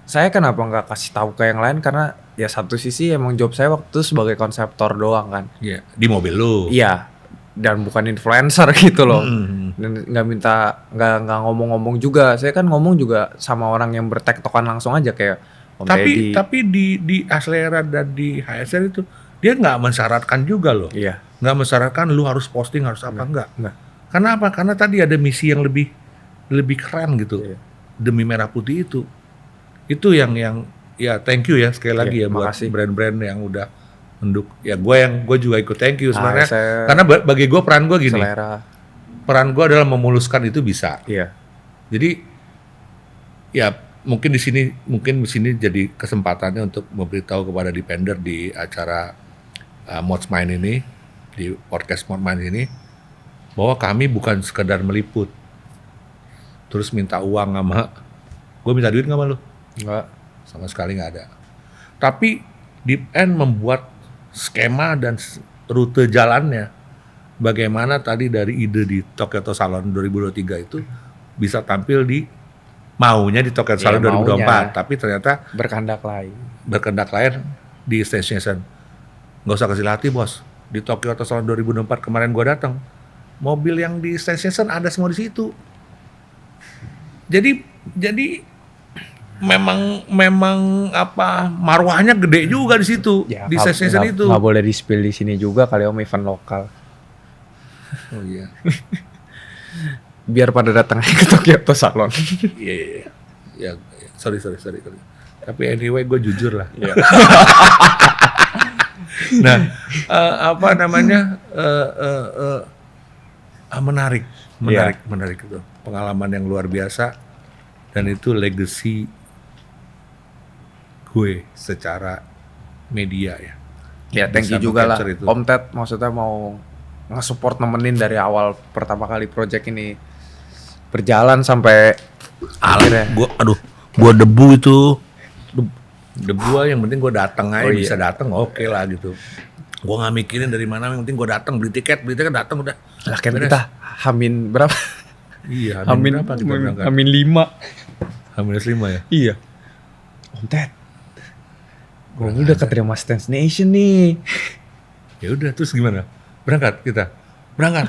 saya kenapa nggak kasih tahu ke yang lain karena ya satu sisi emang job saya waktu itu sebagai konseptor doang kan. Iya, di mobil lu. Iya. Dan bukan influencer gitu loh. Hmm. Dan nggak ngomong-ngomong juga. Saya kan ngomong juga sama orang yang bertektokan langsung aja kayak Om Deddy. Tapi di Aslera dan di HSR itu dia nggak mensyaratkan juga loh. Iya. Nggak mensyaratkan lu harus posting harus apa enggak. Enggak. Karena apa? Karena tadi ada misi yang lebih keren gitu. Iya. Demi Merah Putih itu. Itu yang ya thank you ya sekali lagi ya buat makasih. brand-brand yang udah menduk. Ya gue juga ikut thank you sebenarnya. ASR, Karena bagi gue peran gue gini. Selera. Peran gue adalah memuluskan itu bisa. Iya. Jadi ya mungkin di sini jadi kesempatannya untuk memberitahu kepada Depender di acara Mods Mind ini, di podcast Mods Mind ini, bahwa kami bukan sekedar meliput terus minta uang sama gue, minta duit nggak sama lu? Enggak. Sama sekali nggak ada. Tapi Deep End membuat skema dan rute jalannya, bagaimana tadi dari ide di Tokyo Auto Salon 2023 itu bisa tampil di Tokyo Auto Salon 2024, maunya. tapi ternyata Berkehendak lain. berkehendak lain di station. Nggak usah kasih latih bos. Di Tokyo Auto Salon 2024 kemarin gua datang, mobil yang di station ada semua di situ. Jadi memang apa marwahnya gede juga di situ, di station itu. Nggak boleh di-spill di sini juga kali Om, event lokal. Oh iya. Biar pada datang ke Tokyo Auto Salon. Iya. Ya, sorry. Tapi anyway gue jujur lah. Iya. Nah, apa namanya? Menarik itu. Pengalaman yang luar biasa dan itu legacy gue secara media ya. Ya, thank you Bisa juga lah. meng-capture itu. Om Ted maksudnya mau nge-support nemenin dari awal pertama kali project ini berjalan sampai akhirnya. Gua debu itu. Debu yang penting gue datang aja, Oh, iya. bisa datang oke lah gitu. Gue nggak mikirin dari mana, yang penting gue datang, beli tiket datang udah. Lah kan Beres. kita Hamin berapa? Iya, Hamin berapa kita berangkat? Hamin 5. H-5 ya. Iya. Om Ted. Gue udah keterima Stance Nation nih. Ya udah, terus gimana? Berangkat kita.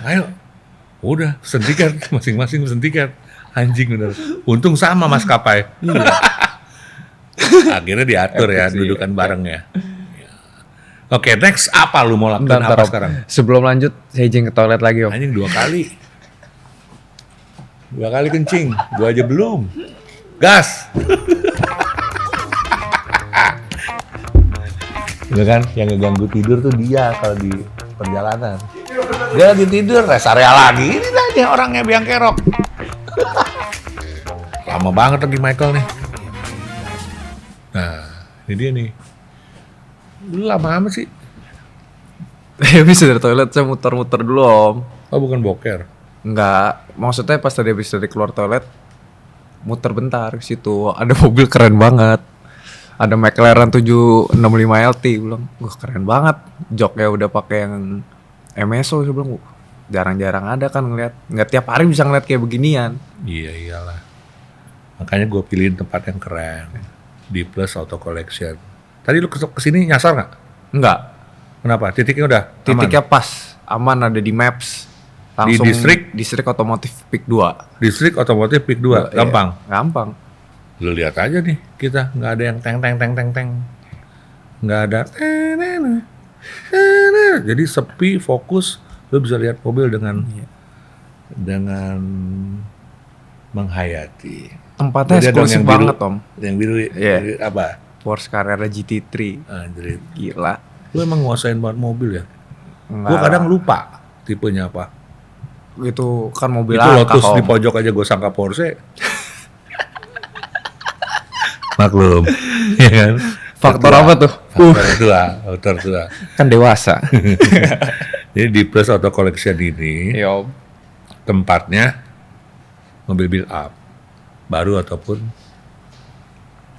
Ayo. Udah, pesen tiket, masing-masing pesen tiket. Anjing bener. Untung sama maskapai. Akhirnya diatur ya, Epic sih, dudukan bareng ya. Oke, next apa lu mau lakukan Bentar, apa Om. sekarang? Sebelum lanjut, saya izin ke toilet lagi Om. Anjing 2 kali. 2 kali kencing, gua aja belum. Gas. Itu kan yang ngeganggu tidur tuh dia kalau di perjalanan. Dia lagi tidur, rest area lagi. Ini aja orangnya biang kerok. Lama banget lagi Michael nih. Nah, ini dia nih. Lu lama amat sih? Habis dari toilet saya muter-muter dulu Om. Oh, bukan boker. Enggak, maksudnya pas tadi habis dari keluar toilet muter bentar ke situ. Ada mobil keren banget. Ada McLaren 765 LT, bilang, wah keren banget. Joknya udah pakai yang MSO, saya bilang, jarang-jarang ada kan ngeliat. Nggak tiap hari bisa ngeliat kayak beginian. Iya iyalah. Makanya gue pilihin tempat yang keren. Di Plus Auto Collection. Tadi lu kesini nyasar nggak? Enggak, Kenapa? Titiknya udah aman? titiknya pas, aman, ada di Maps. Langsung distrik otomotif Pik 2. Distrik Otomotif Pik 2, gampang. Gampang. Lu lihat aja nih, kita nggak ada yang teng. nggak ada. Jadi sepi, fokus, lu bisa lihat mobil dengan menghayati. Tempatnya Jadi ada eksklusif yang biru. banget Om. Yang biru, Iya. biru apa? Porsche Carrera GT3. Anjir. Gila. Lu emang nguasain banget mobil ya? Enggak. Gue kadang lupa tipenya apa. Itu kan mobil Itu langka, Lotus Om. di pojok aja gue sangka Porsche. Maklum, ya kan? Faktor Tua. apa tuh? Faktor tua. Kan dewasa. Jadi di Plus Auto Collection ini Iya Om. tempatnya mobil build up, baru ataupun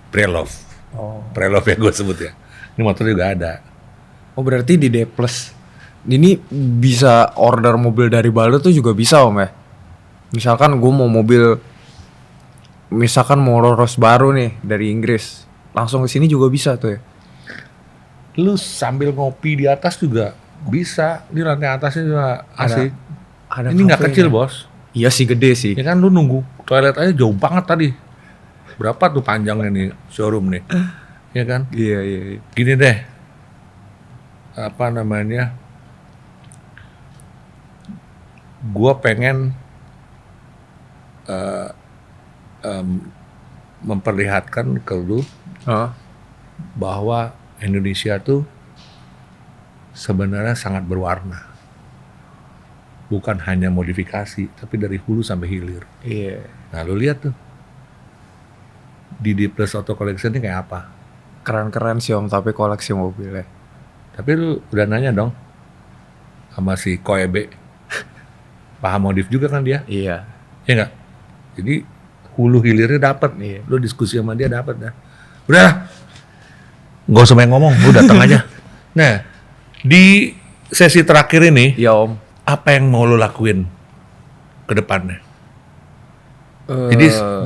pre-love. Pre-love yang gue sebut ya. Ini motor juga ada. Oh berarti di D Plus ini bisa order mobil dari Bali tuh juga bisa Om ya? Misalkan gue mau mobil, misalkan mau Rolls baru nih dari Inggris, langsung ke sini juga bisa tuh ya? Lu sambil ngopi di atas juga bisa. Di lantai atasnya juga asik. Ada Ini nggak kafenya. kecil bos. Iya sih gede sih. Ya kan lu nunggu toilet aja jauh banget tadi. Berapa tuh panjangnya nih showroom nih? Ya kan? Iya. Gini deh. Apa namanya? Gua pengen memperlihatkan ke lu Hah? bahwa Indonesia tuh sebenarnya sangat berwarna. Bukan hanya modifikasi, tapi dari hulu sampai hilir. Iya. Nah, lu lihat tuh. Di D Plus Auto Collection ini kayak apa? Keren-keren sih Om, tapi koleksi mobilnya. Tapi lu udah nanya dong sama si Koebe. Paham modif juga kan dia? Iya. Ya enggak? Jadi hulu hilirnya dapat. Iya. Lu diskusi sama dia dapat dah. Udah. Nggak usah banyak ngomong, lu datang aja. Nah, di sesi terakhir ini, Iya Om. apa yang mau lu lakuin ke depannya?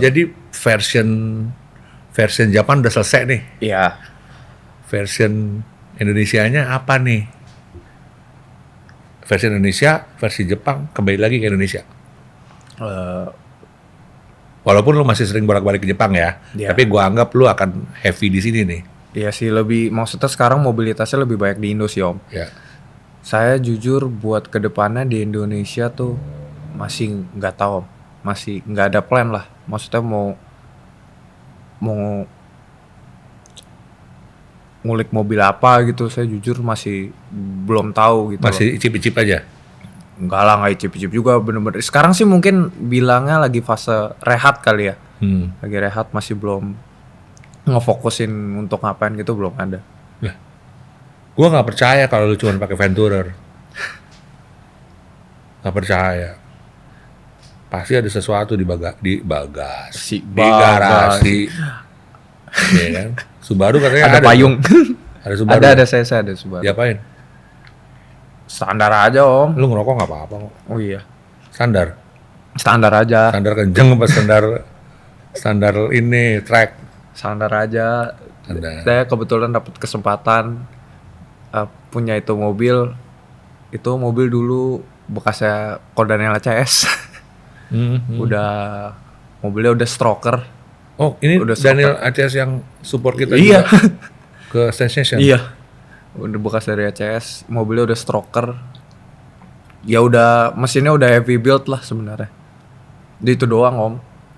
Jadi version Japan udah selesai nih. Iya. Version Indonesianya apa nih? Versi Indonesia, versi Jepang, kembali lagi ke Indonesia. Walaupun lu masih sering bolak-balik ke Jepang ya, Iya. tapi gua anggap lu akan heavy di sini nih. Iya sih, lebih maksudnya sekarang mobilitasnya lebih banyak di Indo sih Om. Ya. Saya jujur buat kedepannya di Indonesia tuh masih nggak tahu Om. Masih nggak ada plan lah. Maksudnya mau ngulik mobil apa gitu, saya jujur masih belum tahu gitu. Masih icip-icip aja. Enggak lah, nggak icip-icip juga bener-bener. Sekarang sih mungkin bilangnya lagi fase rehat kali ya. Lagi rehat, masih belum ngefokusin untuk ngapain gitu, belum ada. Gua nggak percaya kalau lu cuma pakai Venturer. Nggak percaya. Pasti ada sesuatu di bagasi, di garasi. Ya kan? Subaru katanya Ada payung. Ada Subaru. ada saya ada Subaru. Diapain? Standar aja Om. Lu ngerokok nggak apa-apa kok. Oh iya. Standar. Standar aja. Standar kenceng apa standar ini track. Standar aja. Standar. Saya kebetulan dapat kesempatan punya itu mobil. Itu mobil dulu bekasnya Daniel CS. Udah mobilnya udah stroker. Oh, ini Udah Daniel ACS yang support kita Iya. juga ke station. Iya. Udah bekas dari ACS, mobilnya udah stroker. Ya udah mesinnya udah heavy build lah sebenarnya. Itu doang Om.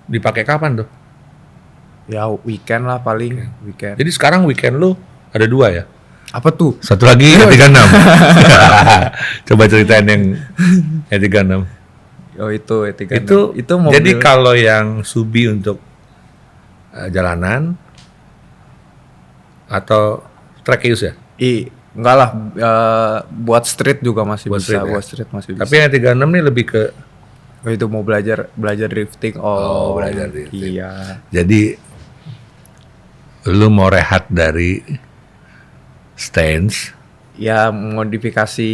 Dipakai kapan tuh? Ya weekend lah paling, weekend. Jadi sekarang weekend lu ada 2 ya? Apa tuh? Satu lagi E36. Coba ceritain yang E36. Oh itu E36. Itu mobil. jadi kalau yang Subi untuk jalanan atau track use ya? Enggak lah, buat street juga masih Buat bisa, street ya? buat street masih bisa. Tapi yang 36 nih lebih ke Itu mau belajar drifting. Oh, belajar drifting. Iya. jadi lu mau rehat dari stance, Ya modifikasi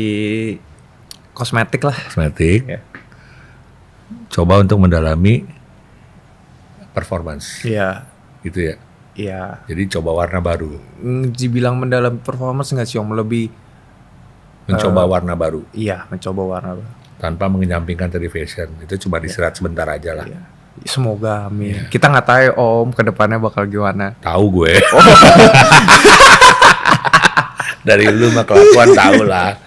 kosmetik lah. kosmetik, Ya. coba untuk mendalami performance, Iya. gitu ya. Iya. Jadi coba warna baru, Dibilang mendalam performance nggak sih Om, lebih mencoba warna baru mencoba warna baru. tanpa mengenyampingkan tadi fashion. Itu cuma diserat sebentar aja lah. Iya. Semoga amin. Kita nggak tahu ya, Om kedepannya bakal gimana. Tahu gue. Dari lu mah kelakuan tahu lah.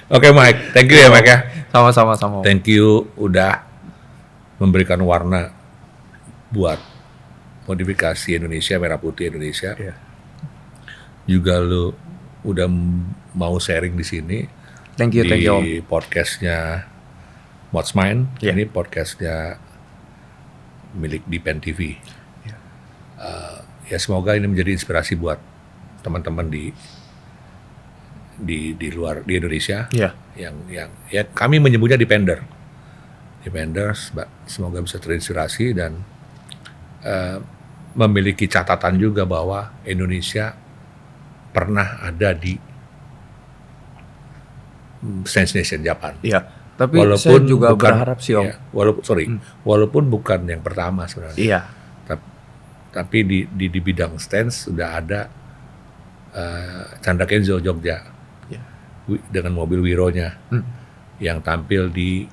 Oke Mike, thank you ya Mike ya. Sama-sama. Thank you udah memberikan warna buat modifikasi Indonesia, merah putih Indonesia. Iya. Juga lu udah mau sharing di sini. Thank you Om. Di podcastnya Mods Mind. Iya. Ini podcastnya milik Dipen TV. Iya. Ya semoga ini menjadi inspirasi buat teman-teman di luar di Indonesia. Iya. Yang ya kami menyebutnya Dipender. Semoga bisa terinspirasi dan memiliki catatan juga bahwa Indonesia pernah ada di Science Nation Japan. Iya. Tapi saya juga berharap sih Om. Ya, walaupun bukan yang pertama sebenarnya. Iya. Tapi di bidang stance sudah ada Chandra Kenzo Jogja. Iya. Dengan mobil Wironya yang tampil di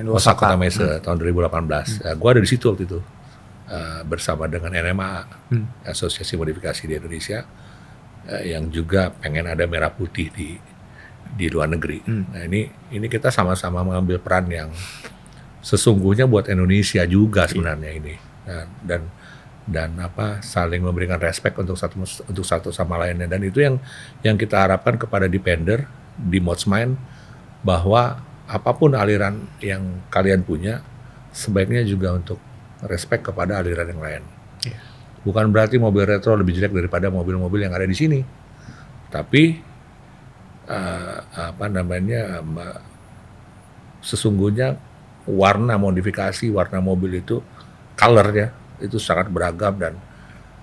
Osaka Messe tahun 2018. Gua ada di situ waktu itu bersama dengan NMA, Asosiasi Modifikasi di Indonesia, yang juga pengen ada merah putih di luar negeri. Nah ini kita sama-sama mengambil peran yang sesungguhnya buat Indonesia juga sebenarnya ini, dan saling memberikan respect untuk satu sama lainnya, dan itu yang kita harapkan kepada Dipender di Mods Mind, bahwa apapun aliran yang kalian punya sebaiknya juga untuk respect kepada aliran yang lain. Bukan berarti mobil retro lebih jelek daripada mobil-mobil yang ada di sini, tapi sesungguhnya warna modifikasi, warna mobil itu, colornya itu sangat beragam, dan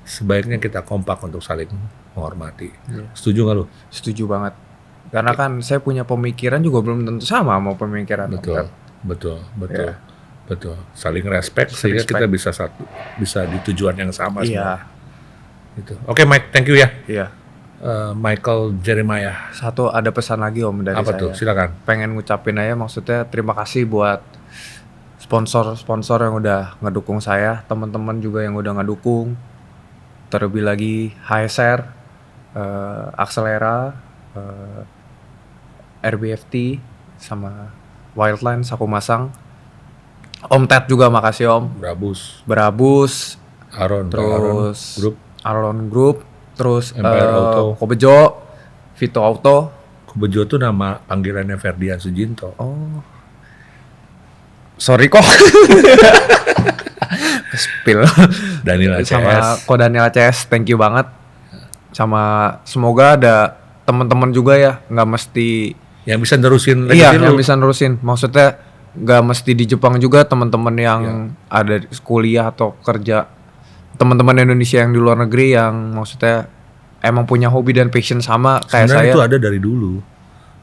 sebaiknya kita kompak untuk saling menghormati. Setuju nggak lu? Setuju banget. Karena kan saya punya pemikiran juga belum tentu sama mau pemikiran. Betul. Saling respect sehingga kita bisa di tujuan yang sama. Iya. Gitu. Oke Mike, thank you ya. Iya. Michael Jeremiah. Satu ada pesan lagi Om dari saya. Apa tuh? Silakan. Pengen ngucapin aja, maksudnya terima kasih buat sponsor yang udah ngedukung saya, teman-teman juga yang udah ngedukung. Terlebih lagi HSR, Axelera, RBFT, sama Wildline, Saku Masang. Om Ted juga makasih Om. Berabus. Aron Group, terus Kobejo, Vito Auto. Kobejo tuh nama panggilannya Ferdian Sujinto. Oh. Sorry kok. Spill. Daniel ACS. Sama Daniel ACS, thank you banget. Sama semoga ada teman-teman juga ya, nggak mesti yang bisa nerusin. Iya, yang bisa nerusin. Maksudnya nggak mesti di Jepang juga, teman-teman yang ada kuliah atau kerja, teman-teman Indonesia yang di luar negeri yang maksudnya emang punya hobi dan passion sama kayak sebenarnya saya. Itu ada dari dulu.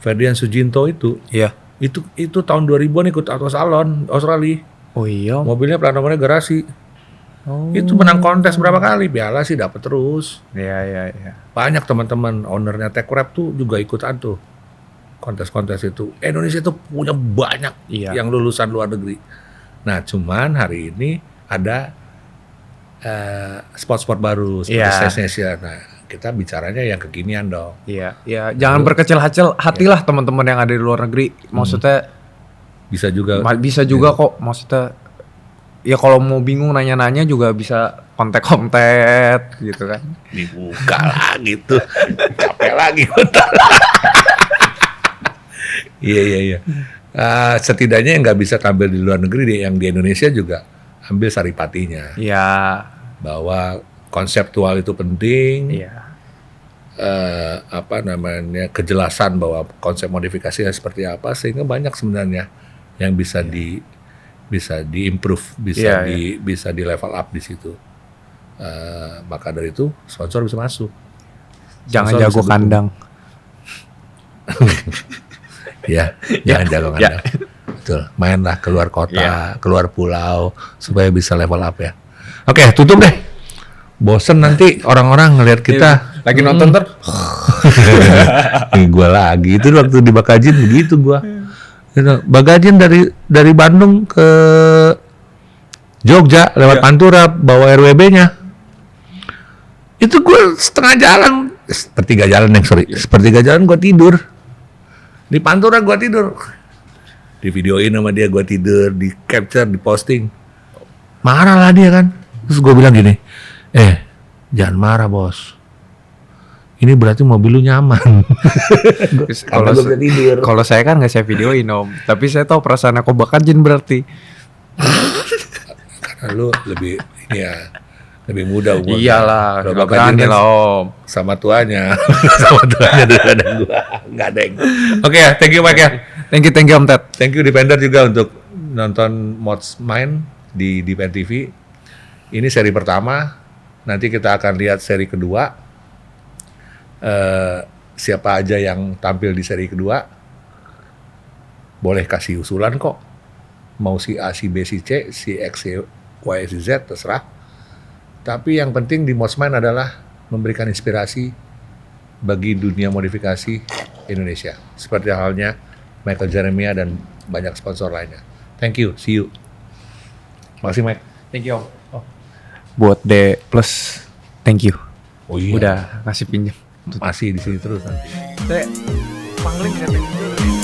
Ferdian Sujinto itu. Iya. Itu tahun 2000-an ikut auto salon Australia. Oh iya. Mobilnya plat nomornya garasi. Oh. Itu menang kontes berapa kali, piala sih dapat terus. Iya. Banyak teman-teman ownernya Tech Rap tuh juga ikutan tuh kontes-kontes itu. Indonesia tuh punya banyak yang lulusan luar negeri. Nah, cuman hari ini ada sport-sport baru seperti Science Nation. Nah, kita bicaranya yang kekinian dong. Iya. Jangan berkecil hati lah teman-teman yang ada di luar negeri. Maksudnya bisa juga kok. Maksudnya ya kalau mau bingung nanya-nanya juga bisa kontak gitu kan. Dibuka lah gitu. Capek lagi bentar. Iya. Setidaknya yang nggak bisa tampil di luar negeri, yang di Indonesia juga ambil saripatinya. Iya. Bahwa konseptual itu penting. Iya. Kejelasan bahwa konsep modifikasinya seperti apa, sehingga banyak sebenarnya yang bisa di-improve, bisa di level up di situ. Maka dari itu sponsor bisa masuk. Jangan jago kandang. Jangan jago kandang. Betul. Mainlah keluar kota, keluar pulau supaya bisa level up ya. Oke, tutup deh. Bosen nanti orang-orang ngelihat kita lagi nonton Gua lagi itu waktu di Bakajin begitu gua. Bagajin dari Bandung ke Jogja lewat Pantura bawa RWB-nya. Itu gue setengah jalan sepertiga jalan sepertiga jalan gue tidur. Di Pantura gue tidur. Di videoin sama dia gue tidur, di capture, di posting. Marah lah dia kan. Terus gue bilang gini, jangan marah bos. Ini berarti mobil lu nyaman. Kalau saya kan nggak saya videoin om, tapi saya tahu perasaan aku bakal jin berarti. Karena lu lebih ini ya, lebih muda umurnya. Iyalah, Udah nggak bakal berani jin lah om. sama tuanya. Sama tuanya daripada gua. Nggak ada yang. Oke ya, thank you Mike ya. Thank you om Ted. Thank you Depender juga untuk nonton Mods Mind di Depen TV. Ini seri pertama. Nanti kita akan lihat seri kedua. Siapa aja yang tampil di seri kedua. Boleh kasih usulan kok. Mau si A, si B, si C, si X, si Y, si Z, terserah. Tapi yang penting di Mods Mind adalah memberikan inspirasi bagi dunia modifikasi Indonesia. Seperti halnya Michael Jeremiah dan banyak sponsor lainnya. Thank you, see you. Makasih Mike. Thank you om. Buat D plus, thank you. Oh iya. Udah ngasih pinjam. Masih di sini terus nanti. Saya pangling katanya.